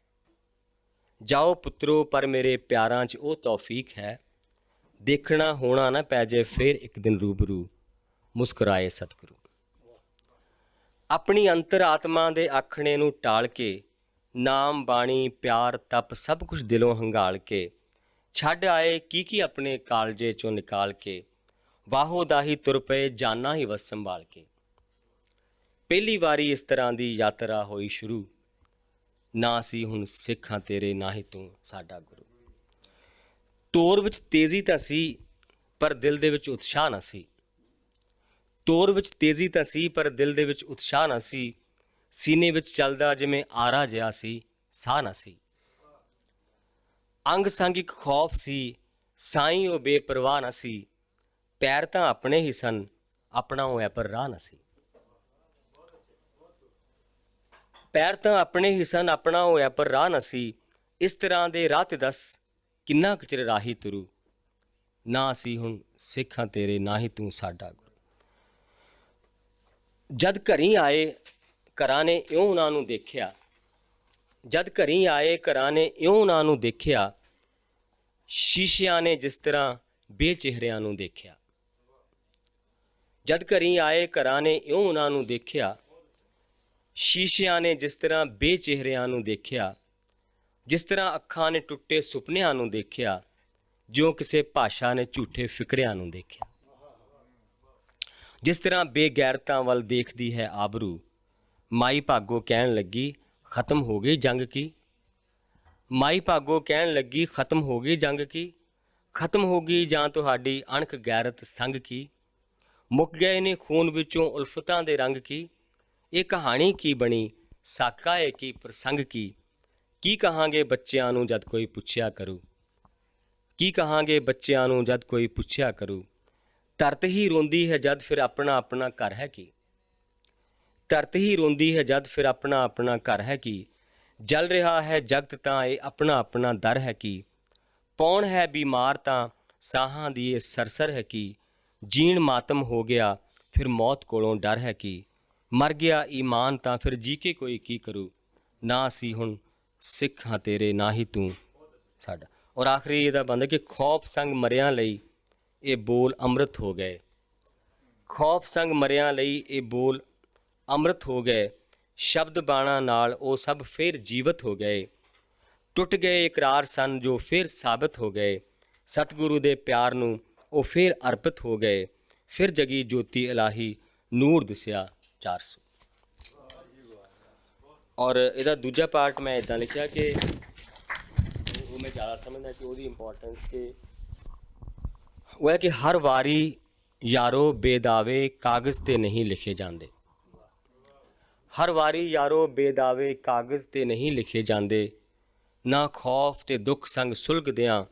ਜਾਓ ਪੁੱਤਰੋ ਪਰ ਮੇਰੇ ਪਿਆਰਾਂ 'ਚ ਉਹ ਤੌਫੀਕ ਹੈ। ਦੇਖਣਾ ਹੋਣਾ ਨਾ ਪੈ ਜੇ ਫਿਰ ਇੱਕ ਦਿਨ ਰੂਬਰੂ। ਮੁਸਕਰਾਏ ਸਤਿਗੁਰੂ ਆਪਣੀ ਅੰਤਰ ਆਤਮਾ ਦੇ ਆਖਣੇ ਨੂੰ ਟਾਲ ਕੇ, ਨਾਮ ਬਾਣੀ ਪਿਆਰ ਤਪ ਸਭ ਕੁਝ ਦਿਲੋਂ ਹੰਗਾਲ ਕੇ, ਛੱਡ ਆਏ ਕੀ ਆਪਣੇ ਕਾਲਜੇ 'ਚੋਂ ਨਿਕਾਲ ਕੇ। ਵਾਹੋ ਦਾਹੀ ਤੁਰ ਪਏ ਜਾਨਾਂ ਹੀ ਵਸ ਸੰਭਾਲ ਕੇ। ਪਹਿਲੀ ਵਾਰੀ ਇਸ ਤਰ੍ਹਾਂ ਦੀ ਯਾਤਰਾ ਹੋਈ ਸ਼ੁਰੂ, ਨਾ ਸੀ ਹੁਣ ਸਿੱਖਾਂ ਤੇਰੇ, ਨਾ ਹੀ ਤੂੰ ਸਾਡਾ ਗੁਰੂ। ਤੋਰ ਵਿੱਚ ਤੇਜ਼ੀ ਤਾਂ ਸੀ ਪਰ ਦਿਲ ਦੇ ਵਿੱਚ ਉਤਸ਼ਾਹ ਨਾ ਸੀ। ਤੋਰ ਵਿੱਚ ਤੇਜ਼ੀ ਤਾਂ ਸੀ ਪਰ ਦਿਲ ਦੇ ਵਿੱਚ ਉਤਸ਼ਾਹ ਨਾ ਸੀ। ਸੀਨੇ ਵਿੱਚ ਚੱਲਦਾ ਜਿਵੇਂ ਆਰਾ ਜਿਹਾ ਸੀ, ਸਾਹ ਨਾ ਸੀ। ਅੰਗ ਸੰਗ ਇੱਕ ਖੌਫ ਸੀ, ਸਾਈਂ ਉਹ ਬੇਪਰਵਾਹ ਨਾ ਸੀ। ਪੈਰ ਤਾਂ ਆਪਣੇ ਹੀ ਸਨ, ਆਪਣਾ ਹੋਇਆ ਪਰ ਰਾਹ ਨਾ ਸੀ। ਪੈਰ ਤਾਂ ਆਪਣੇ ਹੀ ਸਨ, ਆਪਣਾ ਹੋਇਆ ਪਰ ਰਾਹ ਨਾ ਸੀ। ਇਸ ਤਰ੍ਹਾਂ ਦੇ ਰਾਹ ਤੇ ਦੱਸ ਕਿੰਨਾ ਕੁ ਚਿਰ ਰਾਹੀ ਤੁਰੂ। ਨਾ ਅਸੀਂ ਹੁਣ ਸਿੱਖਾਂ ਤੇਰੇ, ਨਾ ਹੀ ਤੂੰ ਸਾਡਾ ਗੁਰੂ। ਜਦ ਘਰੀਂ ਆਏ ਘਰਾਂ ਨੇ ਇਉਂ ਉਹਨਾਂ ਨੂੰ ਦੇਖਿਆ, ਜਦ ਘਰੀਂ ਆਏ ਘਰਾਂ ਨੇ ਇਉਂ ਉਹਨਾਂ ਨੂੰ ਦੇਖਿਆ। ਸ਼ੀਸ਼ਿਆਂ ਨੇ ਜਿਸ ਤਰ੍ਹਾਂ ਬੇਚਿਹਰਿਆਂ ਨੂੰ ਦੇਖਿਆ। ਜਦ ਘਰੀਂ ਆਏ ਘਰਾਂ ਨੇ ਇਉਂ ਉਹਨਾਂ ਨੂੰ ਦੇਖਿਆ। ਸ਼ੀਸ਼ਿਆਂ ਨੇ ਜਿਸ ਤਰ੍ਹਾਂ ਬੇਚਿਹਰਿਆਂ ਨੂੰ ਦੇਖਿਆ। ਜਿਸ ਤਰ੍ਹਾਂ ਅੱਖਾਂ ਨੇ ਟੁੱਟੇ ਸੁਪਨਿਆਂ ਨੂੰ ਦੇਖਿਆ, ਜਿਉਂ ਕਿਸੇ ਭਾਸ਼ਾ ਨੇ ਝੂਠੇ ਫਿਕਰਿਆਂ ਨੂੰ ਦੇਖਿਆ। ਜਿਸ ਤਰ੍ਹਾਂ ਬੇਗੈਰਤਾਂ ਵੱਲ ਦੇਖਦੀ ਹੈ ਆਬਰੂ। ਮਾਈ ਭਾਗੋ ਕਹਿਣ ਲੱਗੀ ਖਤਮ ਹੋ ਗਈ ਜੰਗ ਕੀ। ਮਾਈ ਭਾਗੋ ਕਹਿਣ ਲੱਗੀ ਖਤਮ ਹੋ ਗਈ ਜੰਗ ਕੀ। ਖਤਮ ਹੋ ਗਈ ਜਾਂ ਤੁਹਾਡੀ ਅਣਖ ਗੈਰਤ ਸੰਗ ਕੀ। ਮੁੱਕ ਗਏ ਨੇ ਖੂਨ ਵਿੱਚੋਂ ਉਲਫਤਾਂ ਦੇ ਰੰਗ ਕੀ। ਇਹ ਕਹਾਣੀ ਕੀ ਬਣੀ ਸਾਕਾ ਏ ਕੀ ਪ੍ਰਸੰਗ ਕੀ। ਕੀ ਕਹਾਂਗੇ ਬੱਚਿਆਂ ਨੂੰ ਜਦ ਕੋਈ ਪੁੱਛਿਆ ਕਰੂ। ਕੀ ਕਹਾਂਗੇ ਬੱਚਿਆਂ ਨੂੰ ਜਦ ਕੋਈ ਪੁੱਛਿਆ ਕਰੂ। ਧਰਤ ਹੀ ਰੋਂਦੀ ਹੈ ਜਦ ਫਿਰ ਆਪਣਾ ਆਪਣਾ ਘਰ ਹੈ ਕੀ। ਧਰਤ ਹੀ ਰੋਂਦੀ ਹੈ ਜਦ ਫਿਰ ਆਪਣਾ ਆਪਣਾ ਘਰ ਹੈ ਕੀ। ਜਲ ਰਿਹਾ ਹੈ ਜਗਤ ਤਾਂ ਇਹ ਆਪਣਾ ਆਪਣਾ ਦਰ ਹੈ ਕੀ। ਪੌਣ ਹੈ ਬਿਮਾਰ ਤਾਂ ਸਾਹਾਂ ਦੀ ਇਹ ਸਰਸਰ ਹੈ ਕੀ। ਜੀਣ ਮਾਤਮ ਹੋ ਗਿਆ ਫਿਰ ਮੌਤ ਕੋਲੋਂ ਡਰ ਹੈ ਕੀ। ਮਰ ਗਿਆ ਈਮਾਨ ਤਾਂ ਫਿਰ ਜੀ ਕੇ ਕੋਈ ਕੀ ਕਰੂ। ਨਾ ਅਸੀਂ ਹੁਣ ਸਿੱਖ ਹਾਂ ਤੇਰੇ, ਨਾ ਹੀ ਤੂੰ ਸਾਡਾ। ਔਰ ਆਖਰੀ ਇਹਦਾ ਬਣਦਾ ਕਿ ਖੌਫ ਸੰਗ ਮਰਿਆਂ ਲਈ ਇਹ ਬੋਲ ਅੰਮ੍ਰਿਤ ਹੋ ਗਏ। ਖੌਫ ਸੰਗ ਮਰਿਆਂ ਲਈ ਇਹ ਬੋਲ ਅੰਮ੍ਰਿਤ ਹੋ ਗਏ। ਸ਼ਬਦ ਬਾਣਾ ਨਾਲ ਉਹ ਸਭ ਫਿਰ ਜੀਵਤ ਹੋ ਗਏ। ਟੁੱਟ ਗਏ ਇਕਰਾਰ ਸਨ ਜੋ ਫਿਰ ਸਾਬਤ ਹੋ ਗਏ। ਸਤਿਗੁਰੂ ਦੇ ਪਿਆਰ ਨੂੰ ਉਹ ਫਿਰ ਅਰਪਿਤ ਹੋ ਗਏ। ਫਿਰ ਜਗੀ ਜੋਤੀ ਇਲਾਹੀ ਨੂਰ ਦਿਸਿਆ 400। ਔਰ ਇਹਦਾ ਦੂਜਾ ਪਾਰਟ ਮੈਂ ਇਦਾਂ ਲਿਖਿਆ ਕਿ ਉਹ ਮੈਂ ਜ਼ਿਆਦਾ ਸਮਝਦਾ ਕਿ ਉਹਦੀ ਇੰਪੋਰਟੈਂਸ ਕਿ ਉਹ ਹੈ ਕਿ ਹਰ ਵਾਰੀ ਯਾਰੋ ਬੇਦਾਵੇ ਕਾਗਜ਼ ਤੇ ਨਹੀਂ ਲਿਖੇ ਜਾਂਦੇ। ਹਰ ਵਾਰੀ ਯਾਰੋ ਬੇਦਾਵੇ ਕਾਗਜ਼ ਤੇ ਨਹੀਂ ਲਿਖੇ ਜਾਂਦੇ, ਨਾ ਖੌਫ ਤੇ ਦੁੱਖ ਸੰਗ ਸੁਲਗਦਿਆਂ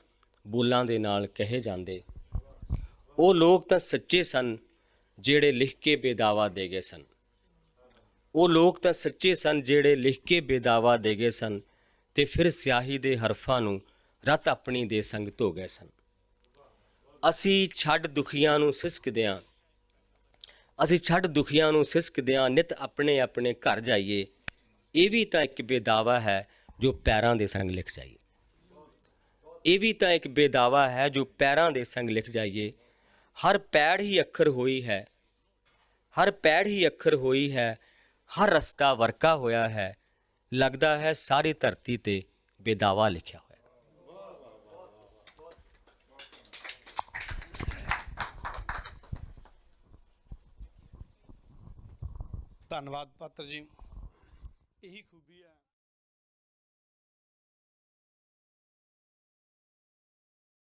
ਬੋਲਾਂ ਦੇ ਨਾਲ ਕਹੇ ਜਾਂਦੇ। ਉਹ ਲੋਕ ਤਾਂ ਸੱਚੇ ਸਨ ਜਿਹੜੇ ਲਿਖ ਕੇ ਬੇਦਾਵਾ ਦੇ ਗਏ ਸਨ। ਉਹ ਲੋਕ ਤਾਂ ਸੱਚੇ ਸਨ ਜਿਹੜੇ ਲਿਖ ਕੇ ਬੇਦਾਵਾ ਦੇ ਗਏ ਸਨ, ਤੇ ਫਿਰ ਸਿਆਹੀ ਦੇ ਹਰਫਾਂ ਨੂੰ ਰੱਤ ਆਪਣੀ ਦੇ ਸੰਗ ਧੋ ਗਏ ਸਨ। ਅਸੀਂ ਛੱਡ ਦੁਖੀਆਂ ਨੂੰ ਸਿਸਕਦਿਆਂ, ਅਸੀਂ ਛੱਡ ਦੁਖੀਆਂ ਨੂੰ ਸਿਸਕਦਿਆਂ ਨਿਤ ਆਪਣੇ ਆਪਣੇ ਘਰ ਜਾਈਏ। ਇਹ ਵੀ ਤਾਂ ਇੱਕ ਬੇਦਾਵਾ ਹੈ ਜੋ ਪੈਰਾਂ ਦੇ ਸੰਗ ਲਿਖ ਜਾਈਏ। ਇਹ ਵੀ ਤਾਂ ਇੱਕ ਬੇਦਾਵਾ ਹੈ ਜੋ ਪੈਰਾਂ ਦੇ ਸੰਗ ਲਿਖ ਜਾਈਏ। ਹਰ ਪੈੜ ਹੀ ਅੱਖਰ ਹੋਈ ਹੈ, ਹਰ ਪੈੜ ਹੀ ਅੱਖਰ ਹੋਈ ਹੈ, ਹਰ ਰਸਤਾ ਵਰਕਾ ਹੋਇਆ ਹੈ। ਲੱਗਦਾ ਹੈ ਸਾਰੀ ਧਰਤੀ ਤੇ ਬੇਦਾਵਾ ਲਿਖਿਆ ਹੋਇਆ। ਧੰਨਵਾਦ ਪਾਤਰ ਜੀ। ਇਹੀ ਖੂਬੀ ਹੈ